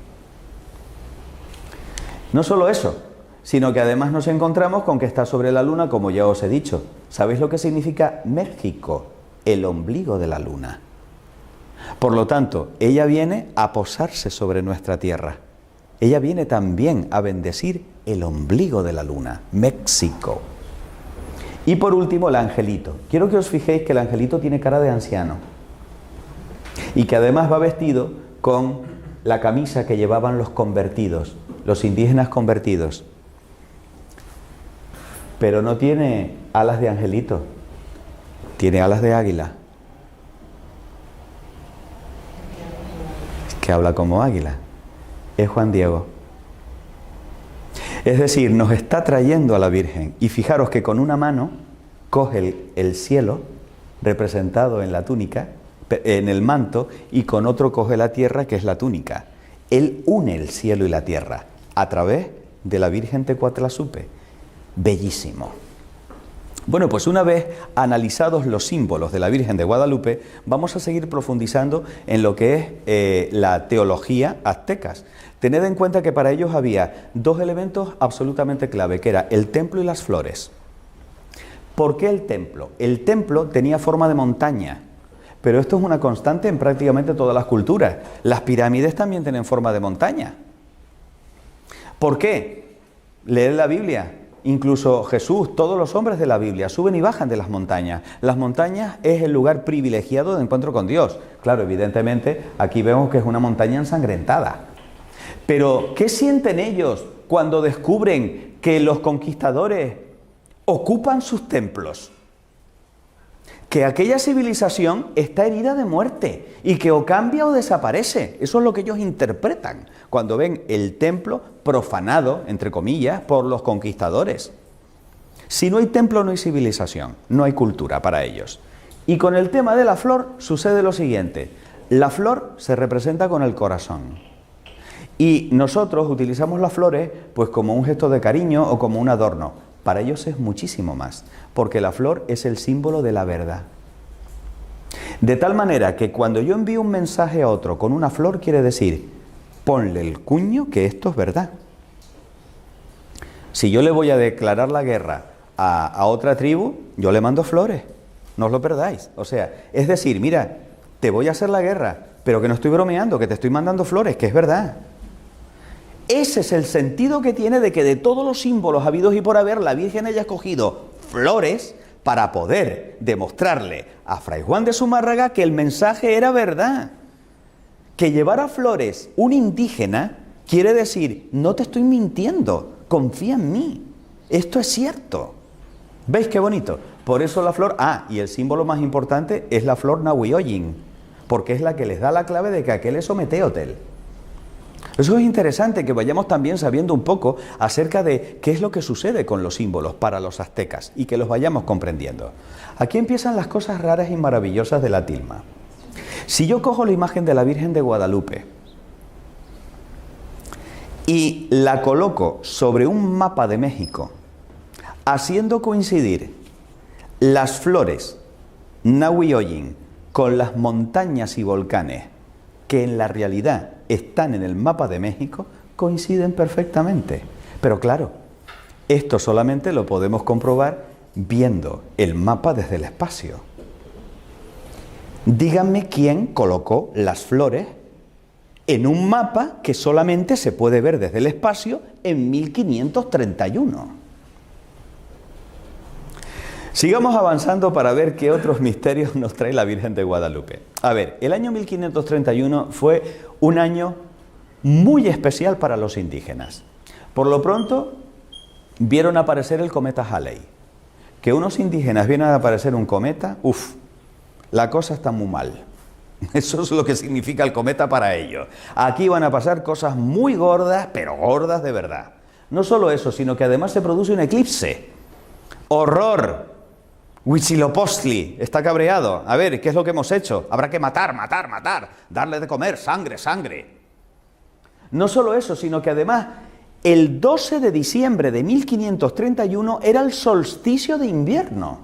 No solo eso, sino que además nos encontramos con que está sobre la luna, como ya os he dicho. ¿Sabéis lo que significa México? El ombligo de la luna. Por lo tanto, ella viene a posarse sobre nuestra tierra. Ella viene también a bendecir el ombligo de la luna, México. Y por último, el angelito. Quiero que os fijéis que el angelito tiene cara de anciano y que además va vestido con la camisa que llevaban los convertidos, los indígenas convertidos. Pero no tiene alas de angelito, tiene alas de águila. Que habla como águila. Es Juan Diego. Es decir, nos está trayendo a la Virgen. Y fijaros que con una mano coge el cielo, representado en la túnica, en el manto, y con otro coge la tierra, que es la túnica. Él une el cielo y la tierra a través de la Virgen Tecuatlazupe. Bellísimo. Bueno, pues una vez analizados los símbolos de la Virgen de Guadalupe, vamos a seguir profundizando en lo que es la teología aztecas. Tened en cuenta que para ellos había dos elementos absolutamente clave, que era el templo y las flores. ¿Por qué el templo? El templo tenía forma de montaña, pero esto es una constante en prácticamente todas las culturas. Las pirámides también tienen forma de montaña. ¿Por qué? Leed la Biblia. Incluso Jesús, todos los hombres de la Biblia suben y bajan de las montañas. Las montañas es el lugar privilegiado de encuentro con Dios. Claro, evidentemente, aquí vemos que es una montaña ensangrentada. Pero, ¿qué sienten ellos cuando descubren que los conquistadores ocupan sus templos? Que aquella civilización está herida de muerte y que o cambia o desaparece. Eso es lo que ellos interpretan cuando ven el templo profanado, entre comillas, por los conquistadores. Si no hay templo, no hay civilización, no hay cultura para ellos. Y con el tema de la flor sucede lo siguiente. La flor se representa con el corazón. Y nosotros utilizamos las flores pues como un gesto de cariño o como un adorno. Para ellos es muchísimo más, porque la flor es el símbolo de la verdad. De tal manera que cuando yo envío un mensaje a otro con una flor, quiere decir, ponle el cuño que esto es verdad. Si yo le voy a declarar la guerra a otra tribu, yo le mando flores, no os lo perdáis. O sea, es decir, mira, te voy a hacer la guerra, pero que no estoy bromeando, que te estoy mandando flores, que es verdad. Ese es el sentido que tiene de que de todos los símbolos habidos y por haber, la Virgen haya escogido flores para poder demostrarle a Fray Juan de Zumárraga que el mensaje era verdad. Que llevara flores un indígena quiere decir, no te estoy mintiendo, confía en mí, esto es cierto. ¿Veis qué bonito? Por eso la flor, y el símbolo más importante es la flor Nahuioyin, porque es la que les da la clave de que aquel es Ometeotl. Eso es interesante, que vayamos también sabiendo un poco acerca de qué es lo que sucede con los símbolos para los aztecas y que los vayamos comprendiendo. Aquí empiezan las cosas raras y maravillosas de la tilma. Si yo cojo la imagen de la Virgen de Guadalupe y la coloco sobre un mapa de México, haciendo coincidir las flores Nahuioyin con las montañas y volcanes que en la realidad están en el mapa de México, coinciden perfectamente. Pero claro, esto solamente lo podemos comprobar viendo el mapa desde el espacio. Díganme quién colocó las flores en un mapa que solamente se puede ver desde el espacio en 1531. Sigamos avanzando para ver qué otros misterios nos trae la Virgen de Guadalupe. A ver, el año 1531 fue un año muy especial para los indígenas. Por lo pronto, vieron aparecer el cometa Halley. Que unos indígenas vieran a aparecer un cometa, la cosa está muy mal. Eso es lo que significa el cometa para ellos. Aquí van a pasar cosas muy gordas, pero gordas de verdad. No solo eso, sino que además se produce un eclipse. ¡Horror! Huitzilopochtli está cabreado. A ver, ¿qué es lo que hemos hecho? Habrá que matar, darle de comer, sangre. No solo eso, sino que además el 12 de diciembre de 1531 era el solsticio de invierno.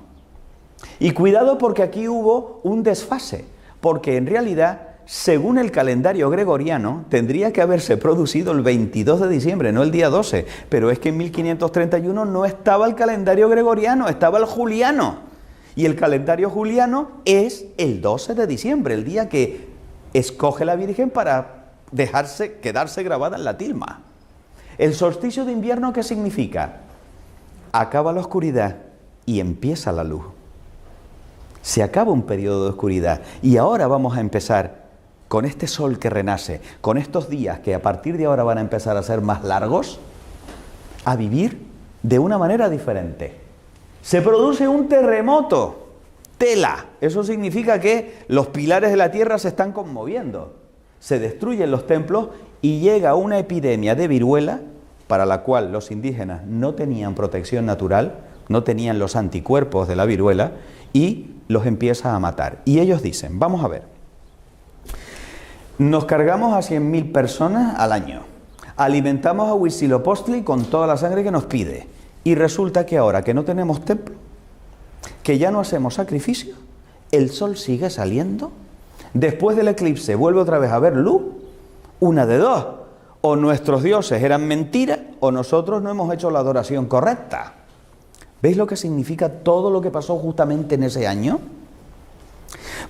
Y cuidado, porque aquí hubo un desfase, porque en realidad, según el calendario gregoriano, tendría que haberse producido el 22 de diciembre, no el día 12, pero es que en 1531 no estaba el calendario gregoriano, estaba el juliano. Y el calendario juliano es el 12 de diciembre, el día que escoge la Virgen para quedarse grabada en la tilma. El solsticio de invierno, ¿qué significa? Acaba la oscuridad y empieza la luz. Se acaba un periodo de oscuridad y ahora vamos a empezar con este sol que renace, con estos días que a partir de ahora van a empezar a ser más largos, a vivir de una manera diferente. Se produce un terremoto, tela. Eso significa que los pilares de la tierra se están conmoviendo. Se destruyen los templos y llega una epidemia de viruela para la cual los indígenas no tenían protección natural, no tenían los anticuerpos de la viruela y los empieza a matar. Y ellos dicen, vamos a ver, nos cargamos a 100.000 personas al año, alimentamos a Huitzilopochtli con toda la sangre que nos pide. Y resulta que ahora que no tenemos templo, que ya no hacemos sacrificio, el sol sigue saliendo, después del eclipse vuelve otra vez a haber luz, una de dos, o nuestros dioses eran mentiras o nosotros no hemos hecho la adoración correcta. ¿Veis lo que significa todo lo que pasó justamente en ese año?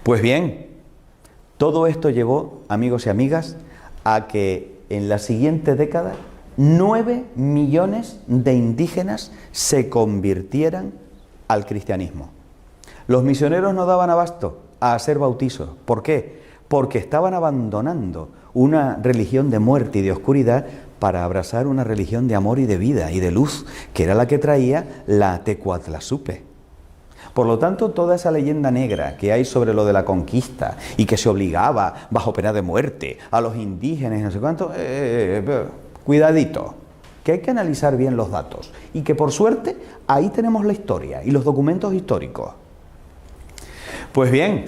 Pues bien, todo esto llevó, amigos y amigas, a que en la siguiente década 9 millones de indígenas se convirtieran al cristianismo. Los misioneros no daban abasto a hacer bautizos. ¿Por qué? Porque estaban abandonando una religión de muerte y de oscuridad para abrazar una religión de amor y de vida y de luz, que era la que traía la Tecuatlazupe. Por lo tanto, toda esa leyenda negra que hay sobre lo de la conquista y que se obligaba bajo pena de muerte a los indígenas y no sé cuánto, cuidadito, que hay que analizar bien los datos y que por suerte ahí tenemos la historia y los documentos históricos. Pues bien,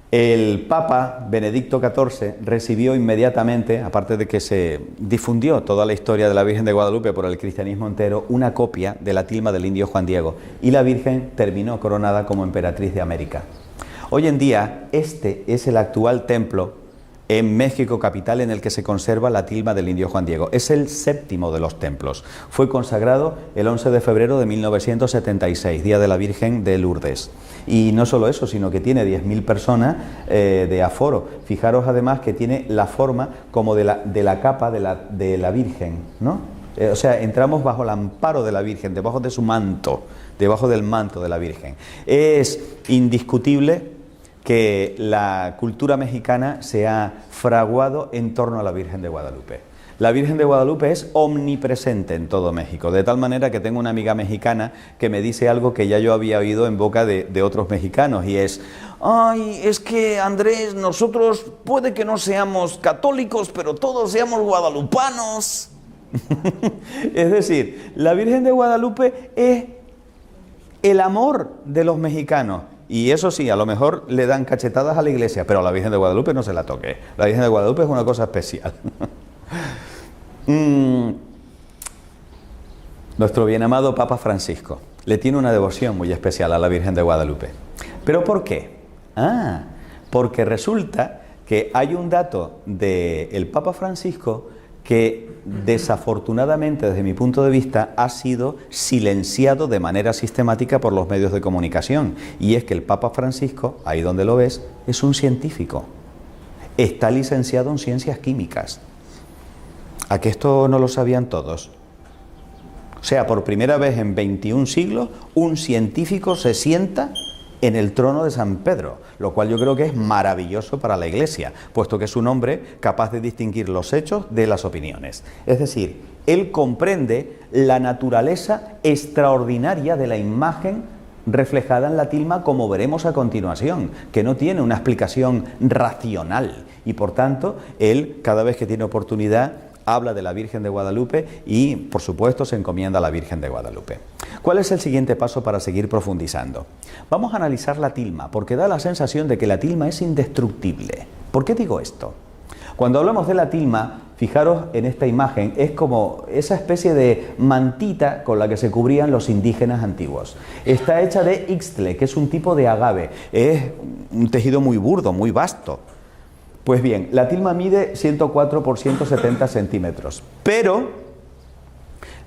el Papa Benedicto XIV recibió inmediatamente, aparte de que se difundió toda la historia de la Virgen de Guadalupe por el cristianismo entero, una copia de la tilma del indio Juan Diego, y la Virgen terminó coronada como emperatriz de América. Hoy en día, este es el actual templo en México capital en el que se conserva la tilma del indio Juan Diego. Es el séptimo de los templos. Fue consagrado el 11 de febrero de 1976, Día de la Virgen de Lourdes. Y no solo eso, sino que tiene 10.000 personas de aforo. Fijaros además que tiene la forma como de la capa de la Virgen, ¿no? O sea, entramos bajo el amparo de la Virgen, debajo de su manto, debajo del manto de la Virgen. Es indiscutible que la cultura mexicana se ha fraguado en torno a la Virgen de Guadalupe. La Virgen de Guadalupe es omnipresente en todo México, de tal manera que tengo una amiga mexicana que me dice algo que ya yo había oído en boca de otros mexicanos, y es: ay, es que Andrés, nosotros puede que no seamos católicos, pero todos seamos guadalupanos. Es decir, la Virgen de Guadalupe es el amor de los mexicanos. Y eso sí, a lo mejor le dan cachetadas a la iglesia, pero a la Virgen de Guadalupe no se la toque. La Virgen de Guadalupe es una cosa especial. Nuestro bien amado Papa Francisco le tiene una devoción muy especial a la Virgen de Guadalupe. ¿Pero por qué? Porque resulta que hay un dato del Papa Francisco que desafortunadamente, desde mi punto de vista, ha sido silenciado de manera sistemática por los medios de comunicación, y es que el Papa Francisco, ahí donde lo ves, es un científico, está licenciado en ciencias químicas. ¿A que esto no lo sabían todos? O sea, por primera vez en 21 siglos, un científico se sienta en el trono de San Pedro, lo cual yo creo que es maravilloso para la Iglesia, puesto que es un hombre capaz de distinguir los hechos de las opiniones. Es decir, él comprende la naturaleza extraordinaria de la imagen reflejada en la tilma, como veremos a continuación, que no tiene una explicación racional, y por tanto, él, cada vez que tiene oportunidad, habla de la Virgen de Guadalupe y, por supuesto, se encomienda a la Virgen de Guadalupe. ¿Cuál es el siguiente paso para seguir profundizando? Vamos a analizar la tilma, porque da la sensación de que la tilma es indestructible. ¿Por qué digo esto? Cuando hablamos de la tilma, fijaros en esta imagen, es como esa especie de mantita con la que se cubrían los indígenas antiguos. Está hecha de ixtle, que es un tipo de agave. Es un tejido muy burdo, muy vasto. Pues bien, la tilma mide 104 por 170 centímetros, pero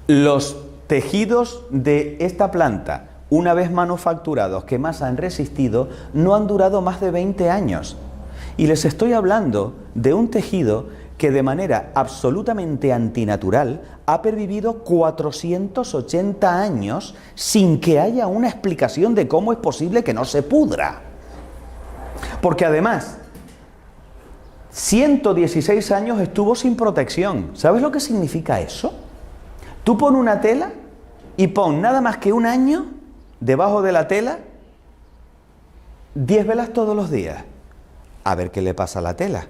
los tejidos de esta planta, una vez manufacturados, que más han resistido, no han durado más de 20 años. Y les estoy hablando de un tejido que de manera absolutamente antinatural ha pervivido 480 años sin que haya una explicación de cómo es posible que no se pudra. Porque además, 116 años estuvo sin protección. ¿Sabes lo que significa eso? Tú pon una tela y pon nada más que un año debajo de la tela, 10 velas todos los días. A ver qué le pasa a la tela.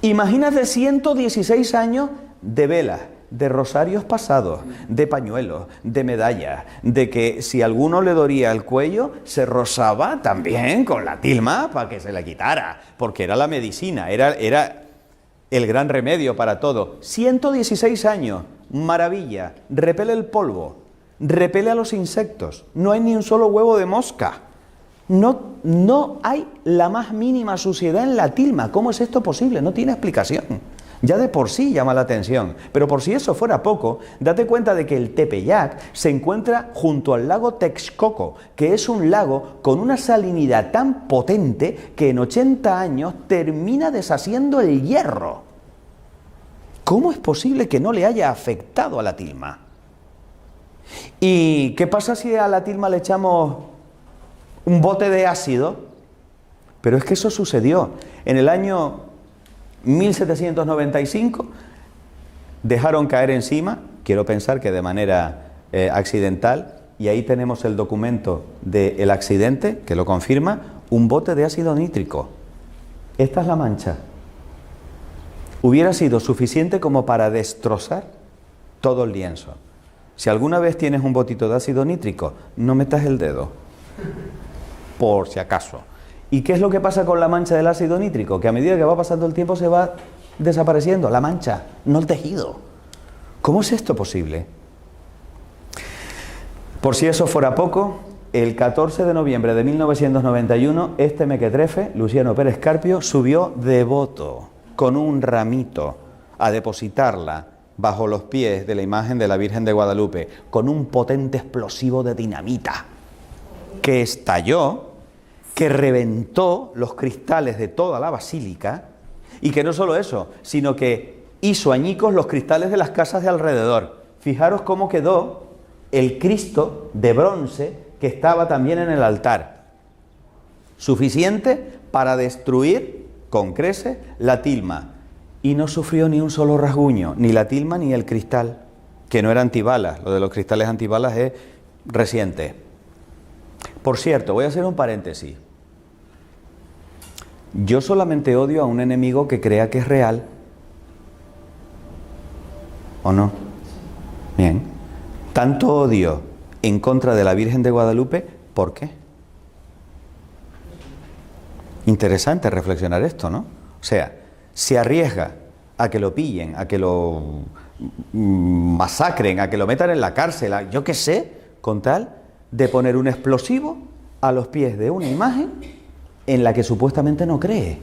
Imagínate 116 años de velas, de rosarios pasados, de pañuelos, de medallas, de que si a alguno le dolía el cuello, se rozaba también con la tilma para que se le quitara, porque era la medicina, era el gran remedio para todo. 116 años, maravilla, repele el polvo, repele a los insectos, no hay ni un solo huevo de mosca, no hay la más mínima suciedad en la tilma. ¿Cómo es esto posible? No tiene explicación. Ya de por sí llama la atención, pero por si eso fuera poco, date cuenta de que el Tepeyac se encuentra junto al lago Texcoco, que es un lago con una salinidad tan potente que en 80 años termina deshaciendo el hierro. ¿Cómo es posible que no le haya afectado a la tilma? ¿Y qué pasa si a la tilma le echamos un bote de ácido? Pero es que eso sucedió en el año 1795, dejaron caer encima, quiero pensar que de manera accidental, y ahí tenemos el documento del accidente que lo confirma, un bote de ácido nítrico. Esta es la mancha. Hubiera sido suficiente como para destrozar todo el lienzo. Si alguna vez tienes un botito de ácido nítrico, no metas el dedo, por si acaso. ¿Y qué es lo que pasa con la mancha del ácido nítrico? Que a medida que va pasando el tiempo se va desapareciendo la mancha, no el tejido. ¿Cómo es esto posible? Por si eso fuera poco, el 14 de noviembre de 1991, este mequetrefe, Luciano Pérez Carpio, subió devoto con un ramito a depositarla bajo los pies de la imagen de la Virgen de Guadalupe, con un potente explosivo de dinamita que estalló, que reventó los cristales de toda la basílica, y que no solo eso, sino que hizo añicos los cristales de las casas de alrededor. Fijaros cómo quedó el Cristo de bronce que estaba también en el altar. Suficiente para destruir con creces la tilma. y no sufrió ni un solo rasguño, ni la tilma ni el cristal, que no era antibalas. Lo de los cristales antibalas es reciente. Por cierto, voy a hacer un paréntesis. Yo solamente odio a un enemigo que crea que es real. ¿O no? Bien. Tanto odio en contra de la Virgen de Guadalupe, ¿por qué? Interesante reflexionar esto, ¿no? O sea, se arriesga a que lo pillen, a que lo masacren, a que lo metan en la cárcel, yo qué sé, con tal de poner un explosivo a los pies de una imagen en la que supuestamente no cree.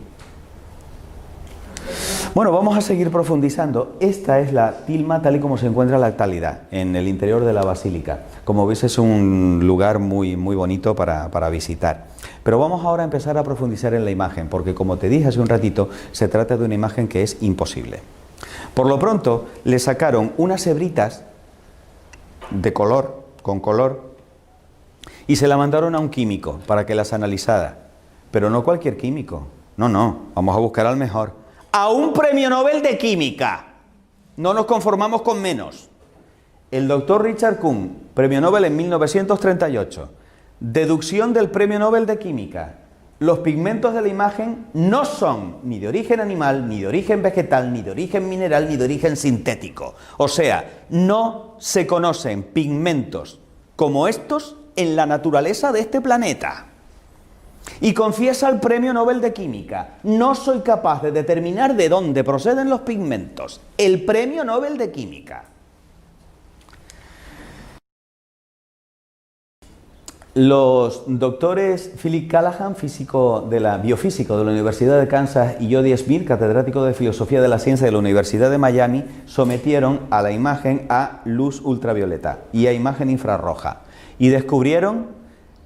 Bueno, vamos a seguir profundizando. Esta es la tilma tal y como se encuentra en la actualidad, en el interior de la basílica. Como veis, es un lugar muy bonito para visitar. Pero vamos ahora a empezar a profundizar en la imagen, porque como te dije hace un ratito, se trata de una imagen que es imposible. Por lo pronto, le sacaron unas hebritas de color, con color, y se la mandaron a un químico para que las analizara. Pero no cualquier químico. No, vamos a buscar al mejor. A un premio Nobel de Química. No nos conformamos con menos. El doctor Richard Kuhn, premio Nobel en 1938. Deducción del premio Nobel de Química. Los pigmentos de la imagen no son ni de origen animal, ni de origen vegetal, ni de origen mineral, ni de origen sintético. O sea, no se conocen pigmentos como estos en la naturaleza de este planeta. Y confiesa el premio Nobel de Química: no soy capaz de determinar de dónde proceden los pigmentos. El premio Nobel de Química. Los doctores Philip Callahan, biofísico de la Universidad de Kansas, y Jody Smith, catedrático de Filosofía de la Ciencia de la Universidad de Miami, sometieron a la imagen a luz ultravioleta y a imagen infrarroja, y descubrieron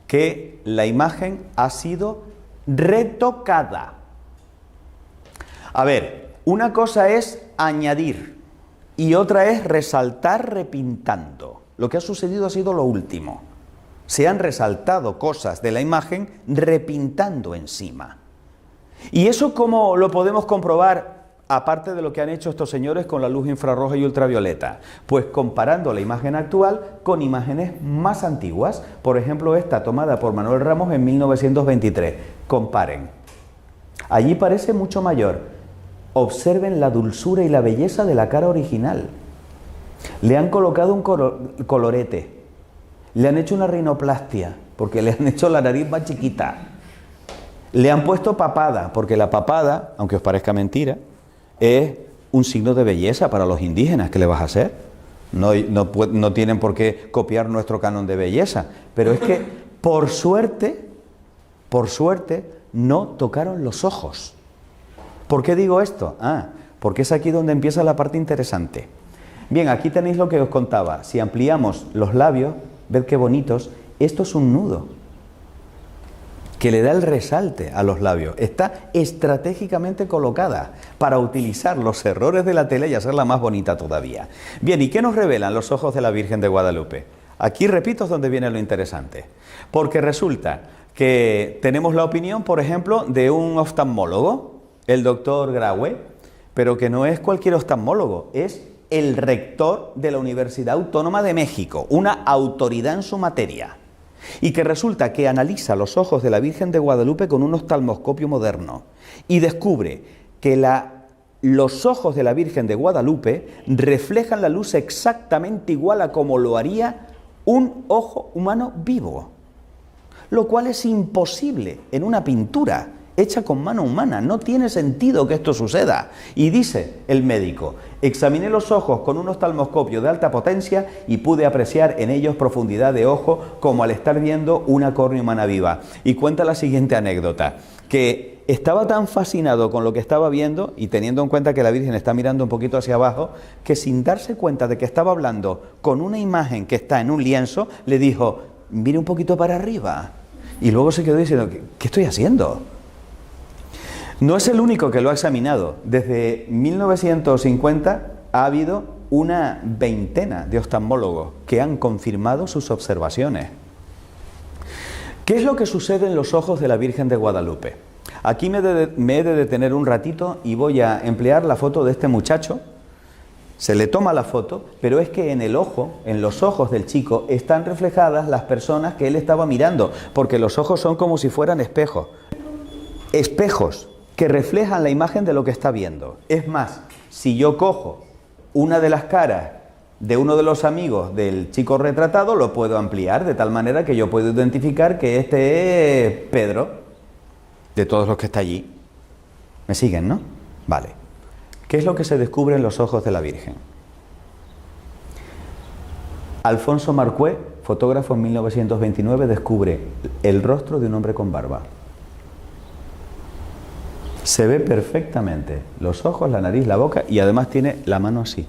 que la imagen ha sido retocada. A ver, una cosa es añadir y otra es resaltar repintando. Lo que ha sucedido ha sido lo último. Se han resaltado cosas de la imagen repintando encima. ¿Y eso cómo lo podemos comprobar, aparte de lo que han hecho estos señores con la luz infrarroja y ultravioleta? Pues comparando la imagen actual con imágenes más antiguas. Por ejemplo, esta tomada por Manuel Ramos en 1923. Comparen. Allí parece mucho mayor. Observen la dulzura y la belleza de la cara original. Le han colocado un colorete. Le han hecho una rinoplastia, porque le han hecho la nariz más chiquita. Le han puesto papada, porque la papada, aunque os parezca mentira, es un signo de belleza para los indígenas. ¿Qué le vas a hacer? No tienen por qué copiar nuestro canon de belleza. Pero es que, por suerte, no tocaron los ojos. ¿Por qué digo esto? Porque es aquí donde empieza la parte interesante. Bien, aquí tenéis lo que os contaba. Si ampliamos los labios, ved qué bonitos. Esto es un nudo que le da el resalte a los labios. Está estratégicamente colocada para utilizar los errores de la tela y hacerla más bonita todavía. Bien, ¿y qué nos revelan los ojos de la Virgen de Guadalupe? Aquí, repito, es donde viene lo interesante. Porque resulta que tenemos la opinión, por ejemplo, de un oftalmólogo, el doctor Graue, pero que no es cualquier oftalmólogo, es el rector de la Universidad Autónoma de México, una autoridad en su materia. Y que resulta que analiza los ojos de la Virgen de Guadalupe con un oftalmoscopio moderno y descubre que los ojos de la Virgen de Guadalupe reflejan la luz exactamente igual a como lo haría un ojo humano vivo, lo cual es imposible en una pintura hecha con mano humana. No tiene sentido que esto suceda. Y dice el médico: examiné los ojos con un oftalmoscopio de alta potencia y pude apreciar en ellos profundidad de ojo como al estar viendo una córnea humana viva. Y cuenta la siguiente anécdota, que estaba tan fascinado con lo que estaba viendo, y teniendo en cuenta que la Virgen está mirando un poquito hacia abajo, que sin darse cuenta de que estaba hablando con una imagen que está en un lienzo, le dijo: mire un poquito para arriba. Y luego se quedó diciendo: ¿qué estoy haciendo? No es el único que lo ha examinado. Desde 1950 ha habido una veintena de oftalmólogos que han confirmado sus observaciones. ¿Qué es lo que sucede en los ojos de la Virgen de Guadalupe? Aquí me he de detener un ratito y voy a emplear la foto de este muchacho. Se le toma la foto, pero es que en el ojo, en los ojos del chico, están reflejadas las personas que él estaba mirando, porque los ojos son como si fueran espejos. Espejos que reflejan la imagen de lo que está viendo. Es más, si yo cojo una de las caras de uno de los amigos del chico retratado, lo puedo ampliar de tal manera que yo puedo identificar que este es Pedro, de todos los que está allí. ¿Me siguen, no? Vale. ¿Qué es lo que se descubre en los ojos de la Virgen? Alfonso Marcué, fotógrafo en 1929, descubre el rostro de un hombre con barba. Se ve perfectamente los ojos, la nariz, la boca y además tiene la mano así.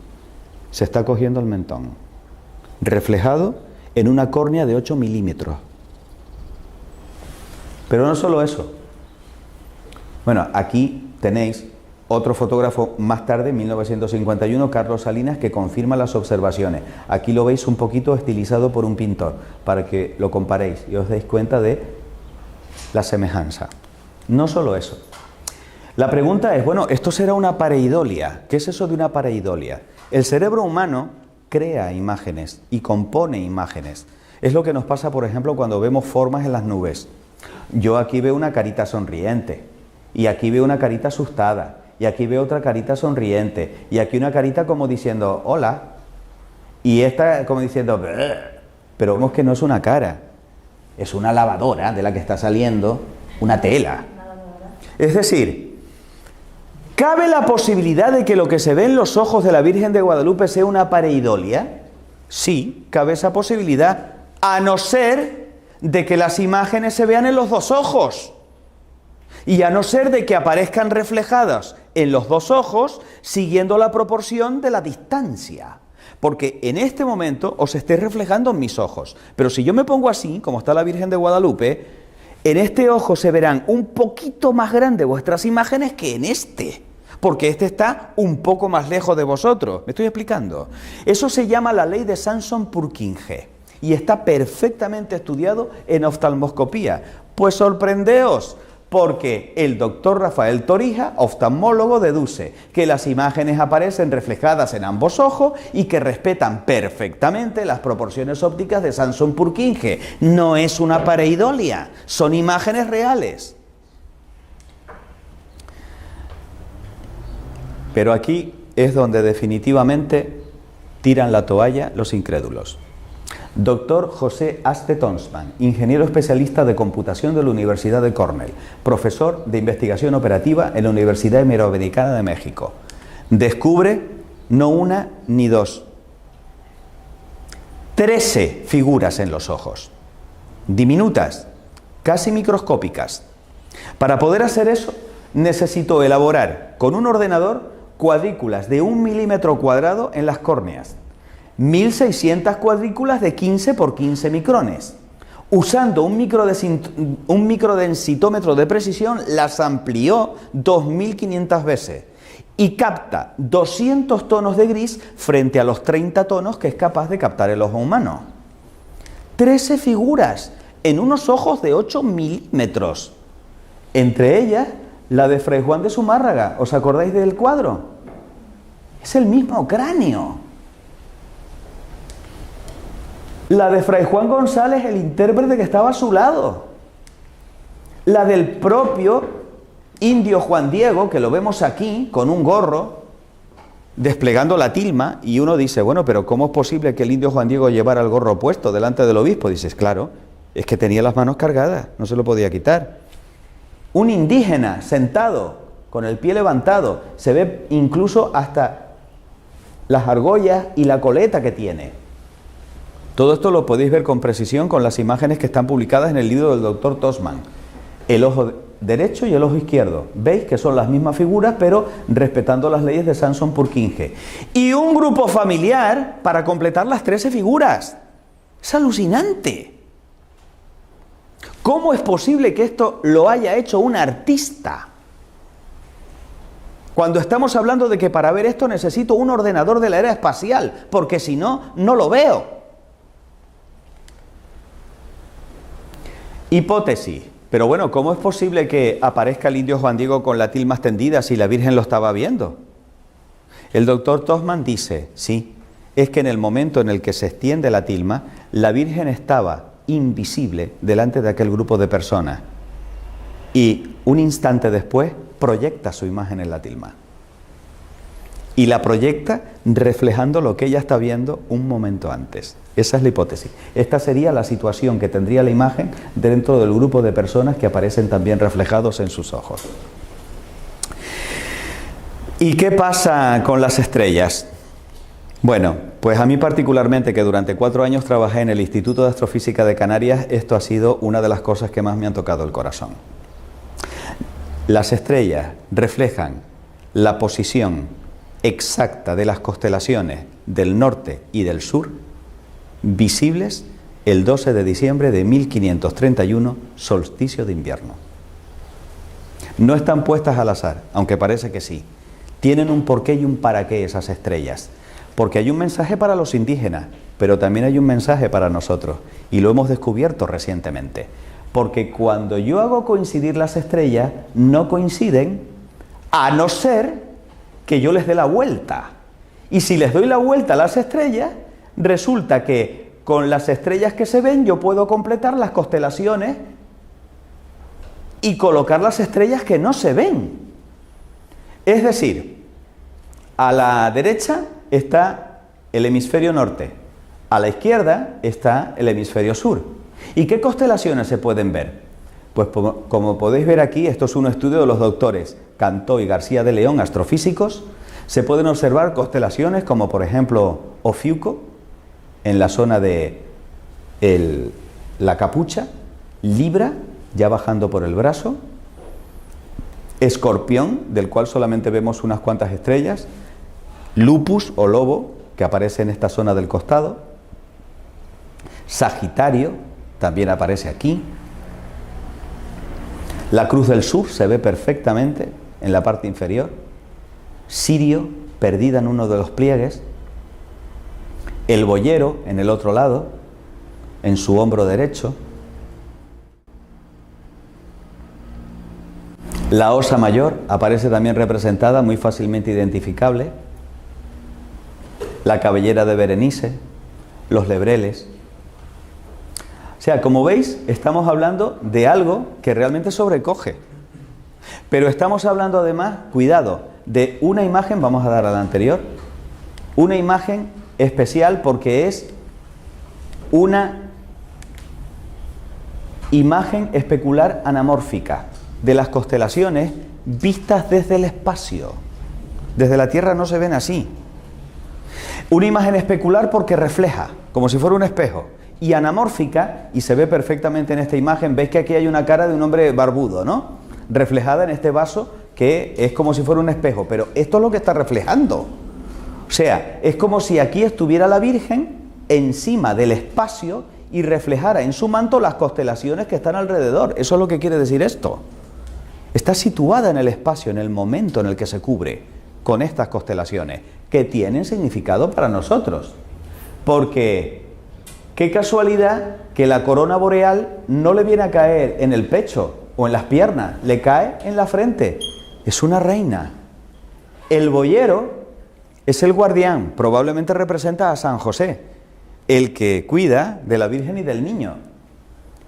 Se está cogiendo el mentón. Reflejado en una córnea de 8 milímetros. Pero no solo eso. Bueno, aquí tenéis otro fotógrafo más tarde, en 1951, Carlos Salinas, que confirma las observaciones. Aquí lo veis un poquito estilizado por un pintor, para que lo comparéis y os deis cuenta de la semejanza. No solo eso. La pregunta es, bueno, ¿esto será una pareidolia? ¿Qué es eso de una pareidolia? El cerebro humano crea imágenes y compone imágenes. Es lo que nos pasa, por ejemplo, cuando vemos formas en las nubes. Yo aquí veo una carita sonriente, y aquí veo una carita asustada, y aquí veo otra carita sonriente, y aquí una carita como diciendo hola, y esta como diciendo brr. Pero vemos que no es una cara, es una lavadora de la que está saliendo una tela. Es decir, ¿cabe la posibilidad de que lo que se ve en los ojos de la Virgen de Guadalupe sea una pareidolia? Sí, cabe esa posibilidad, a no ser de que las imágenes se vean en los dos ojos. Y a no ser de que aparezcan reflejadas en los dos ojos siguiendo la proporción de la distancia. Porque en este momento os esté reflejando en mis ojos. Pero si yo me pongo así, como está la Virgen de Guadalupe, en este ojo se verán un poquito más grandes vuestras imágenes que en este. Porque este está un poco más lejos de vosotros. ¿Me estoy explicando? Eso se llama la ley de Sanson-Purkinje. Y está perfectamente estudiado en oftalmoscopía. Pues sorprendeos, porque el doctor Rafael Torija, oftalmólogo, deduce que las imágenes aparecen reflejadas en ambos ojos y que respetan perfectamente las proporciones ópticas de Sanson-Purkinje. No es una pareidolia, son imágenes reales. Pero aquí es donde definitivamente tiran la toalla los incrédulos. Doctor José Aste Tonsman, ingeniero especialista de computación de la Universidad de Cornell, profesor de investigación operativa en la Universidad Iberoamericana de México. Descubre no una ni dos, 13 figuras en los ojos, diminutas, casi microscópicas. Para poder hacer eso, necesitó elaborar con un ordenador cuadrículas de 1 milímetro cuadrado en las córneas. 1600 cuadrículas de 15 por 15 micrones. Usando un microdensitómetro de precisión, las amplió 2500 veces y capta 200 tonos de gris frente a los 30 tonos que es capaz de captar el ojo humano. 13 figuras en unos ojos de 8 milímetros. Entre ellas, la de Fray Juan de Zumárraga. ¿Os acordáis del cuadro? Es el mismo cráneo. La de Fray Juan González, el intérprete que estaba a su lado. La del propio indio Juan Diego, que lo vemos aquí, con un gorro, desplegando la tilma, y uno dice, bueno, pero ¿cómo es posible que el indio Juan Diego llevara el gorro puesto delante del obispo? Dices, claro, es que tenía las manos cargadas, no se lo podía quitar. Un indígena sentado, con el pie levantado, se ve incluso hasta las argollas y la coleta que tiene. Todo esto lo podéis ver con precisión con las imágenes que están publicadas en el libro del doctor Tonsman. El ojo derecho y el ojo izquierdo. Veis que son las mismas figuras, pero respetando las leyes de Sanson-Purkinje. Y un grupo familiar para completar las 13 figuras. Es alucinante. ¿Cómo es posible que esto lo haya hecho un artista? Cuando estamos hablando de que para ver esto necesito un ordenador de la era espacial, porque si no, no lo veo. Hipótesis. Pero bueno, ¿cómo es posible que aparezca el indio Juan Diego con la tilma extendida si la Virgen lo estaba viendo? El doctor Tosman dice, sí, es que en el momento en el que se extiende la tilma, la Virgen estaba invisible delante de aquel grupo de personas y un instante después proyecta su imagen en la tilma. Y la proyecta reflejando lo que ella está viendo un momento antes. Esa es la hipótesis. Esta sería la situación que tendría la imagen dentro del grupo de personas que aparecen también reflejados en sus ojos. ¿Y qué pasa con las estrellas? Bueno, pues a mí particularmente, que durante 4 años trabajé en el Instituto de Astrofísica de Canarias, esto ha sido una de las cosas que más me han tocado el corazón. Las estrellas reflejan la posición exacta de las constelaciones del norte y del sur, visibles el 12 de diciembre de 1531, solsticio de invierno. No están puestas al azar, aunque parece que sí. Tienen un porqué y un para qué esas estrellas. Porque hay un mensaje para los indígenas, pero también hay un mensaje para nosotros, y lo hemos descubierto recientemente. Porque cuando yo hago coincidir las estrellas, no coinciden, a no ser que yo les dé la vuelta. Y si les doy la vuelta a las estrellas, resulta que con las estrellas que se ven yo puedo completar las constelaciones y colocar las estrellas que no se ven. Es decir, a la derecha está el hemisferio norte, a la izquierda está el hemisferio sur. ¿Y qué constelaciones se pueden ver? Pues como podéis ver aquí, esto es un estudio de los doctores Cantó y García de León, astrofísicos. Se pueden observar constelaciones como por ejemplo Ofiuco, en la zona de la capucha, Libra, ya bajando por el brazo, Escorpión, del cual solamente vemos unas cuantas estrellas, Lupus o lobo, que aparece en esta zona del costado, Sagitario, también aparece aquí, la Cruz del Sur se ve perfectamente en la parte inferior, Sirio, perdida en uno de los pliegues, el boyero en el otro lado, en su hombro derecho, la Osa Mayor aparece también representada, muy fácilmente identificable, la cabellera de Berenice, los lebreles. O sea, como veis, estamos hablando de algo que realmente sobrecoge. Pero estamos hablando además, cuidado, de una imagen, vamos a dar a la anterior, una imagen especial porque es una imagen especular anamórfica de las constelaciones vistas desde el espacio. Desde la Tierra no se ven así. Una imagen especular porque refleja, como si fuera un espejo, y anamórfica, y se ve perfectamente en esta imagen, veis que aquí hay una cara de un hombre barbudo, ¿no? Reflejada en este vaso que es como si fuera un espejo, pero esto es lo que está reflejando. O sea, es como si aquí estuviera la Virgen encima del espacio y reflejara en su manto las constelaciones que están alrededor. Eso es lo que quiere decir esto. Está situada en el espacio, en el momento en el que se cubre con estas constelaciones, que tienen significado para nosotros. Porque qué casualidad que la corona boreal no le viene a caer en el pecho o en las piernas, le cae en la frente. Es una reina. El boyero es el guardián, probablemente representa a San José, el que cuida de la Virgen y del niño.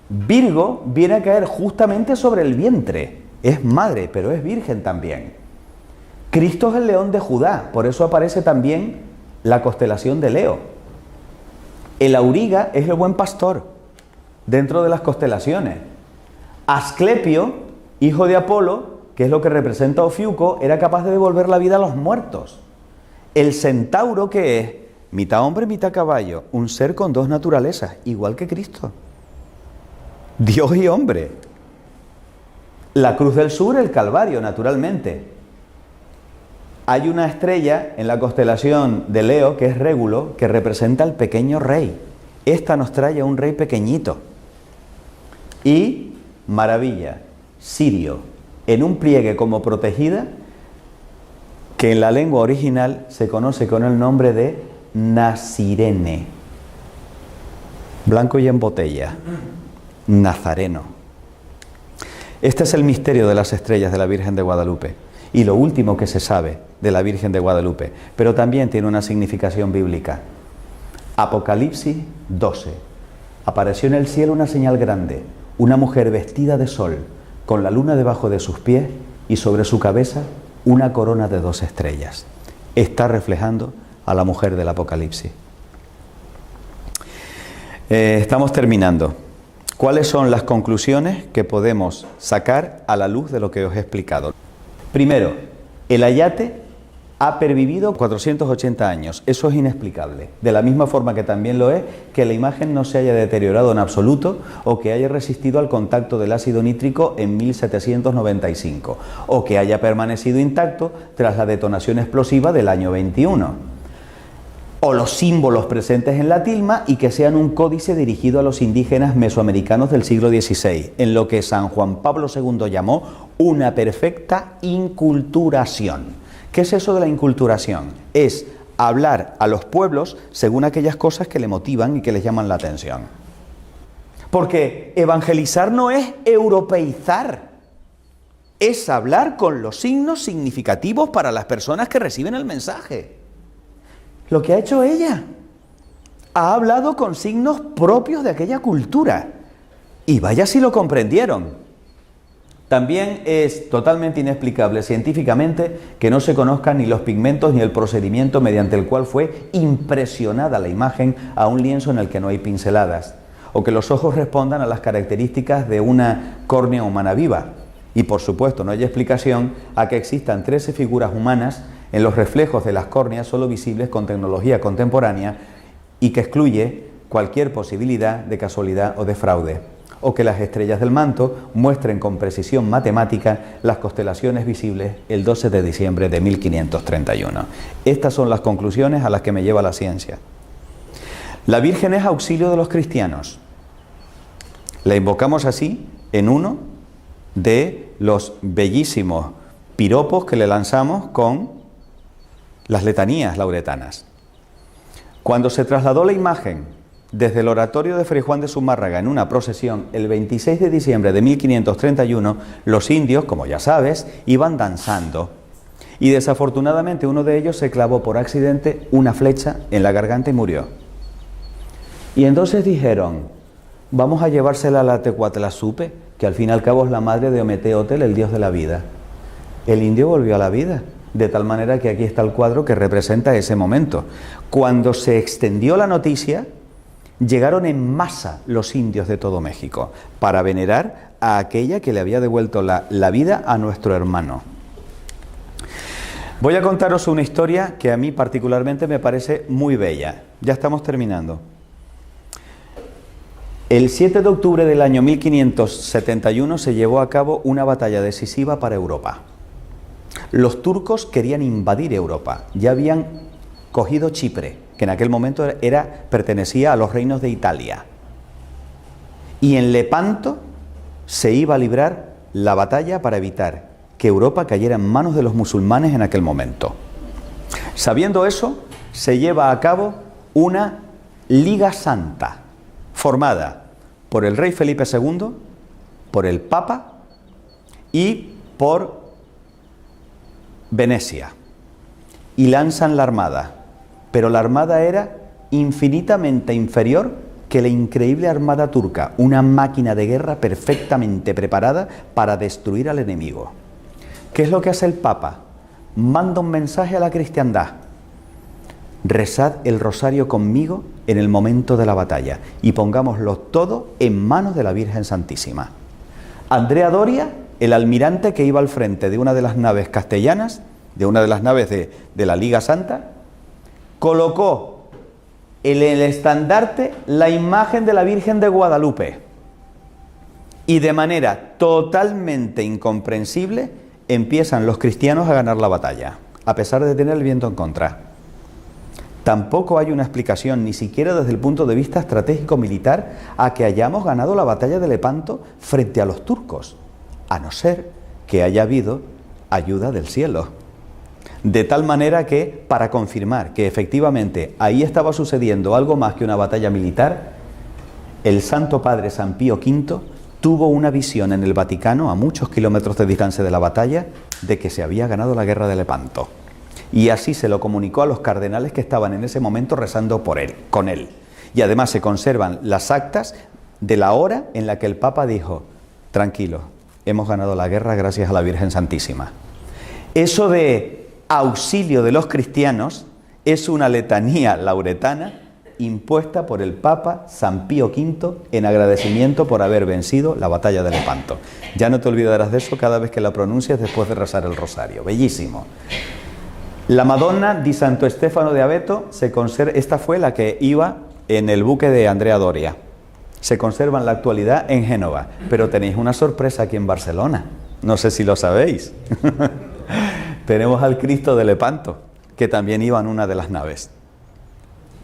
Virgo viene a caer justamente sobre el vientre, es madre, pero es virgen también. Cristo es el león de Judá, por eso aparece también la constelación de Leo. El auriga es el buen pastor dentro de las constelaciones. Asclepio, hijo de Apolo, que es lo que representa a Ofiuco, era capaz de devolver la vida a los muertos. El centauro, que es mitad hombre, mitad caballo, un ser con dos naturalezas, igual que Cristo. Dios y hombre. La Cruz del Sur, el Calvario, naturalmente. Hay una estrella en la constelación de Leo, que es Régulo, que representa al pequeño rey. Esta nos trae a un rey pequeñito. Y, maravilla, Sirio, en un pliegue como protegida, que en la lengua original se conoce con el nombre de Nasirene. Blanco y en botella. Nazareno. Este es el misterio de las estrellas de la Virgen de Guadalupe y lo último que se sabe de la Virgen de Guadalupe, pero también tiene una significación bíblica. Apocalipsis 12. Apareció en el cielo una señal grande, una mujer vestida de sol, con la luna debajo de sus pies y sobre su cabeza una corona de 2 estrellas. Está reflejando a la mujer del Apocalipsis. Estamos terminando. ¿Cuáles son las conclusiones que podemos sacar a la luz de lo que os he explicado? Primero, el ayate ha pervivido 480 años. Eso es inexplicable. De la misma forma que también lo es que la imagen no se haya deteriorado en absoluto o que haya resistido al contacto del ácido nítrico en 1795 o que haya permanecido intacto tras la detonación explosiva del año 21. O los símbolos presentes en la tilma y que sean un códice dirigido a los indígenas mesoamericanos del siglo XVI, en lo que San Juan Pablo II llamó una perfecta inculturación. ¿Qué es eso de la inculturación? Es hablar a los pueblos según aquellas cosas que le motivan y que les llaman la atención. Porque evangelizar no es europeizar, es hablar con los signos significativos para las personas que reciben el mensaje. Lo que ha hecho ella, ha hablado con signos propios de aquella cultura. Y vaya si lo comprendieron. También es totalmente inexplicable científicamente que no se conozcan ni los pigmentos ni el procedimiento mediante el cual fue impresionada la imagen a un lienzo en el que no hay pinceladas, o que los ojos respondan a las características de una córnea humana viva. Y por supuesto no hay explicación a que existan 13 figuras humanas en los reflejos de las córneas solo visibles con tecnología contemporánea y que excluye cualquier posibilidad de casualidad o de fraude, o que las estrellas del manto muestren con precisión matemática las constelaciones visibles el 12 de diciembre de 1531. Estas son las conclusiones a las que me lleva la ciencia. La Virgen es auxilio de los cristianos. La invocamos así en uno de los bellísimos piropos que le lanzamos con las letanías lauretanas. Cuando se trasladó la imagen desde el oratorio de Fray Juan de Zumárraga en una procesión el 26 de diciembre de 1531, los indios, como ya sabes, iban danzando y desafortunadamente uno de ellos se clavó por accidente una flecha en la garganta y murió. Y entonces dijeron, vamos a llevársela a la Tecuatlazupe, que al fin y al cabo es la madre de Ometeotl, el dios de la vida. El indio volvió a la vida. De tal manera que aquí está el cuadro que representa ese momento. Cuando se extendió la noticia, llegaron en masa los indios de todo México para venerar a aquella que le había devuelto la vida a nuestro hermano. Voy a contaros una historia que a mí particularmente me parece muy bella. Ya estamos terminando. El 7 de octubre del año 1571 se llevó a cabo una batalla decisiva para Europa. Los turcos querían invadir Europa, ya habían cogido Chipre, que en aquel momento pertenecía a los reinos de Italia. Y en Lepanto se iba a librar la batalla para evitar que Europa cayera en manos de los musulmanes en aquel momento. Sabiendo eso, se lleva a cabo una Liga Santa, formada por el rey Felipe II, por el Papa y por Venecia, y lanzan la armada, pero la armada era infinitamente inferior que la increíble armada turca, una máquina de guerra perfectamente preparada para destruir al enemigo. ¿Qué es lo que hace el Papa? Manda un mensaje a la cristiandad: rezad el rosario conmigo en el momento de la batalla y pongámoslo todo en manos de la Virgen Santísima. Andrea Doria, el almirante que iba al frente de una de las naves castellanas, de una de las naves de la Liga Santa, colocó en el estandarte la imagen de la Virgen de Guadalupe y de manera totalmente incomprensible empiezan los cristianos a ganar la batalla, a pesar de tener el viento en contra. Tampoco hay una explicación, ni siquiera desde el punto de vista estratégico militar, a que hayamos ganado la batalla de Lepanto frente a los turcos, a no ser que haya habido ayuda del cielo. De tal manera que, para confirmar que efectivamente ahí estaba sucediendo algo más que una batalla militar, el Santo Padre San Pío V tuvo una visión en el Vaticano, a muchos kilómetros de distancia de la batalla, de que se había ganado la guerra de Lepanto. Y así se lo comunicó a los cardenales que estaban en ese momento rezando por él, con él. Y además se conservan las actas de la hora en la que el Papa dijo: tranquilo, hemos ganado la guerra gracias a la Virgen Santísima. Eso de auxilio de los cristianos es una letanía lauretana impuesta por el Papa San Pío V en agradecimiento por haber vencido la batalla de Lepanto. Ya no te olvidarás de eso cada vez que la pronuncias después de rezar el rosario. Bellísimo. La Madonna di Santo Stefano de Abeto se conserva, esta fue la que iba en el buque de Andrea Doria. Se conserva en la actualidad en Génova, pero tenéis una sorpresa aquí en Barcelona. No sé si lo sabéis. Tenemos al Cristo de Lepanto, que también iba en una de las naves.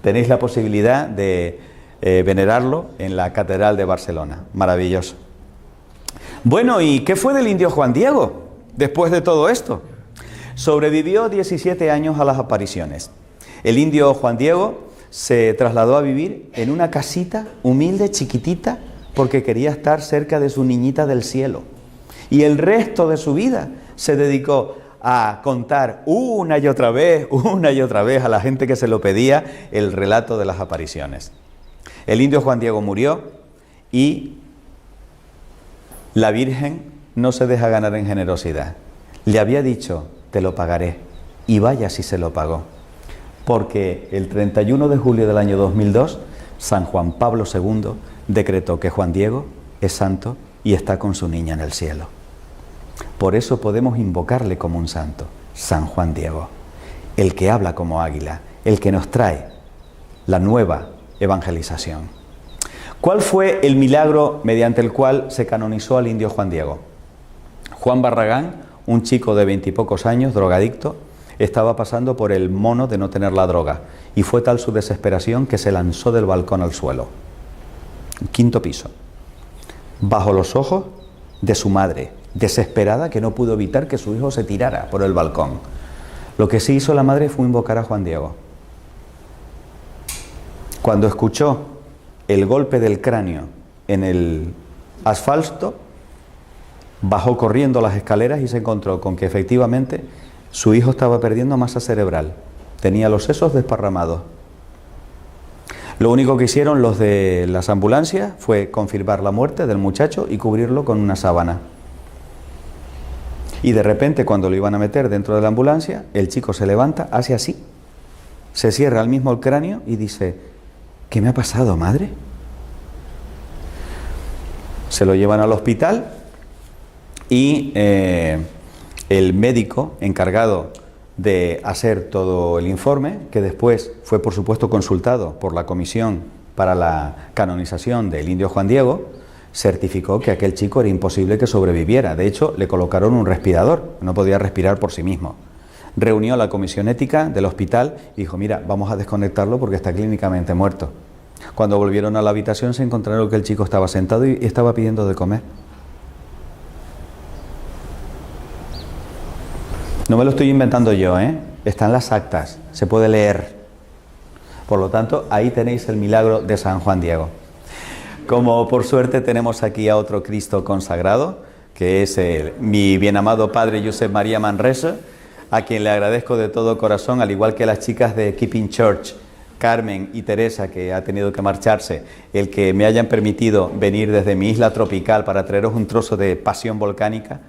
Tenéis la posibilidad de venerarlo en la Catedral de Barcelona. Maravilloso. Bueno, ¿y qué fue del indio Juan Diego después de todo esto? Sobrevivió 17 años a las apariciones. El indio Juan Diego se trasladó a vivir en una casita humilde, chiquitita, porque quería estar cerca de su niñita del cielo. Y el resto de su vida se dedicó a contar una y otra vez a la gente que se lo pedía el relato de las apariciones. El indio Juan Diego murió y la Virgen no se deja ganar en generosidad. Le había dicho: te lo pagaré, y vaya si se lo pagó. Porque el 31 de julio del año 2002, San Juan Pablo II decretó que Juan Diego es santo y está con su niña en el cielo. Por eso podemos invocarle como un santo, San Juan Diego, el que habla como águila, el que nos trae la nueva evangelización. ¿Cuál fue el milagro mediante el cual se canonizó al indio Juan Diego? Juan Barragán, un chico de 20 y pocos años, drogadicto, estaba pasando por el mono de no tener la droga, y fue tal su desesperación que se lanzó del balcón al suelo. Quinto piso. Bajo los ojos de su madre, desesperada, que no pudo evitar que su hijo se tirara por el balcón. Lo que sí hizo la madre fue invocar a Juan Diego. Cuando escuchó el golpe del cráneo en el asfalto, bajó corriendo las escaleras y se encontró con que efectivamente su hijo estaba perdiendo masa cerebral, tenía los sesos desparramados. Lo único que hicieron los de las ambulancias fue confirmar la muerte del muchacho y cubrirlo con una sábana. Y de repente, cuando lo iban a meter dentro de la ambulancia, el chico se levanta, hace así, se cierra al mismo el cráneo y dice: ¿qué me ha pasado, madre? Se lo llevan al hospital y el médico encargado de hacer todo el informe, que después fue por supuesto consultado por la comisión para la canonización del indio Juan Diego, certificó que aquel chico era imposible que sobreviviera. De hecho, le colocaron un respirador, no podía respirar por sí mismo. Reunió a la comisión ética del hospital y dijo: mira, vamos a desconectarlo porque está clínicamente muerto. Cuando volvieron a la habitación se encontraron que el chico estaba sentado y estaba pidiendo de comer. No me lo estoy inventando yo, están las actas, se puede leer. Por lo tanto, ahí tenéis el milagro de San Juan Diego. Como por suerte tenemos aquí a otro Cristo consagrado, que es mi bien amado padre Josep María Manresa, a quien le agradezco de todo corazón, al igual que a las chicas de Keeping Church, Carmen y Teresa, que ha tenido que marcharse, el que me hayan permitido venir desde mi isla tropical para traeros un trozo de pasión volcánica.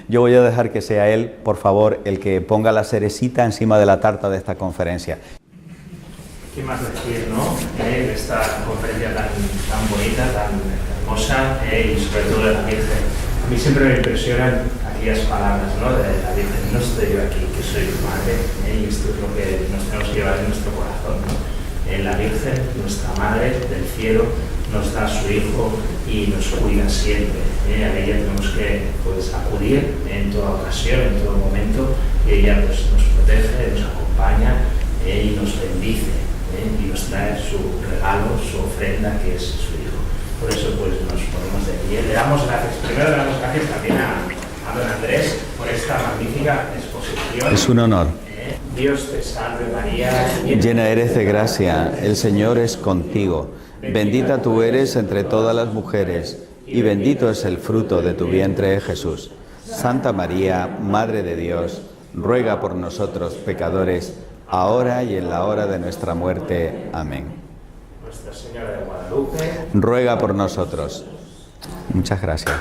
Yo voy a dejar que sea él, por favor, el que ponga la cerecita encima de la tarta de esta conferencia. ¿Qué más decir, no? De esta conferencia tan bonita, tan hermosa, y sobre todo de la Virgen. A mí siempre me impresionan aquellas palabras, ¿no? De la Virgen: no estoy yo aquí, que soy tu madre, y esto es lo que nos tenemos que llevar en nuestro corazón, ¿no? La Virgen, nuestra madre del cielo, nos da a su Hijo y nos cuida siempre. A ella tenemos que acudir en toda ocasión, en todo momento, y ella nos protege, nos acompaña y nos bendice, y nos trae su regalo, su ofrenda, que es su Hijo. Por eso nos ponemos de pie. Le damos gracias. Primero le damos gracias también a don Andrés por esta magnífica exposición. Es un honor. Dios te salve María, llena eres de gracia, el Señor es contigo. Bendita tú eres entre todas las mujeres, y bendito es el fruto de tu vientre, Jesús. Santa María, Madre de Dios, ruega por nosotros pecadores, ahora y en la hora de nuestra muerte. Amén. Nuestra Señora de Guadalupe, Ruega por nosotros. Muchas gracias.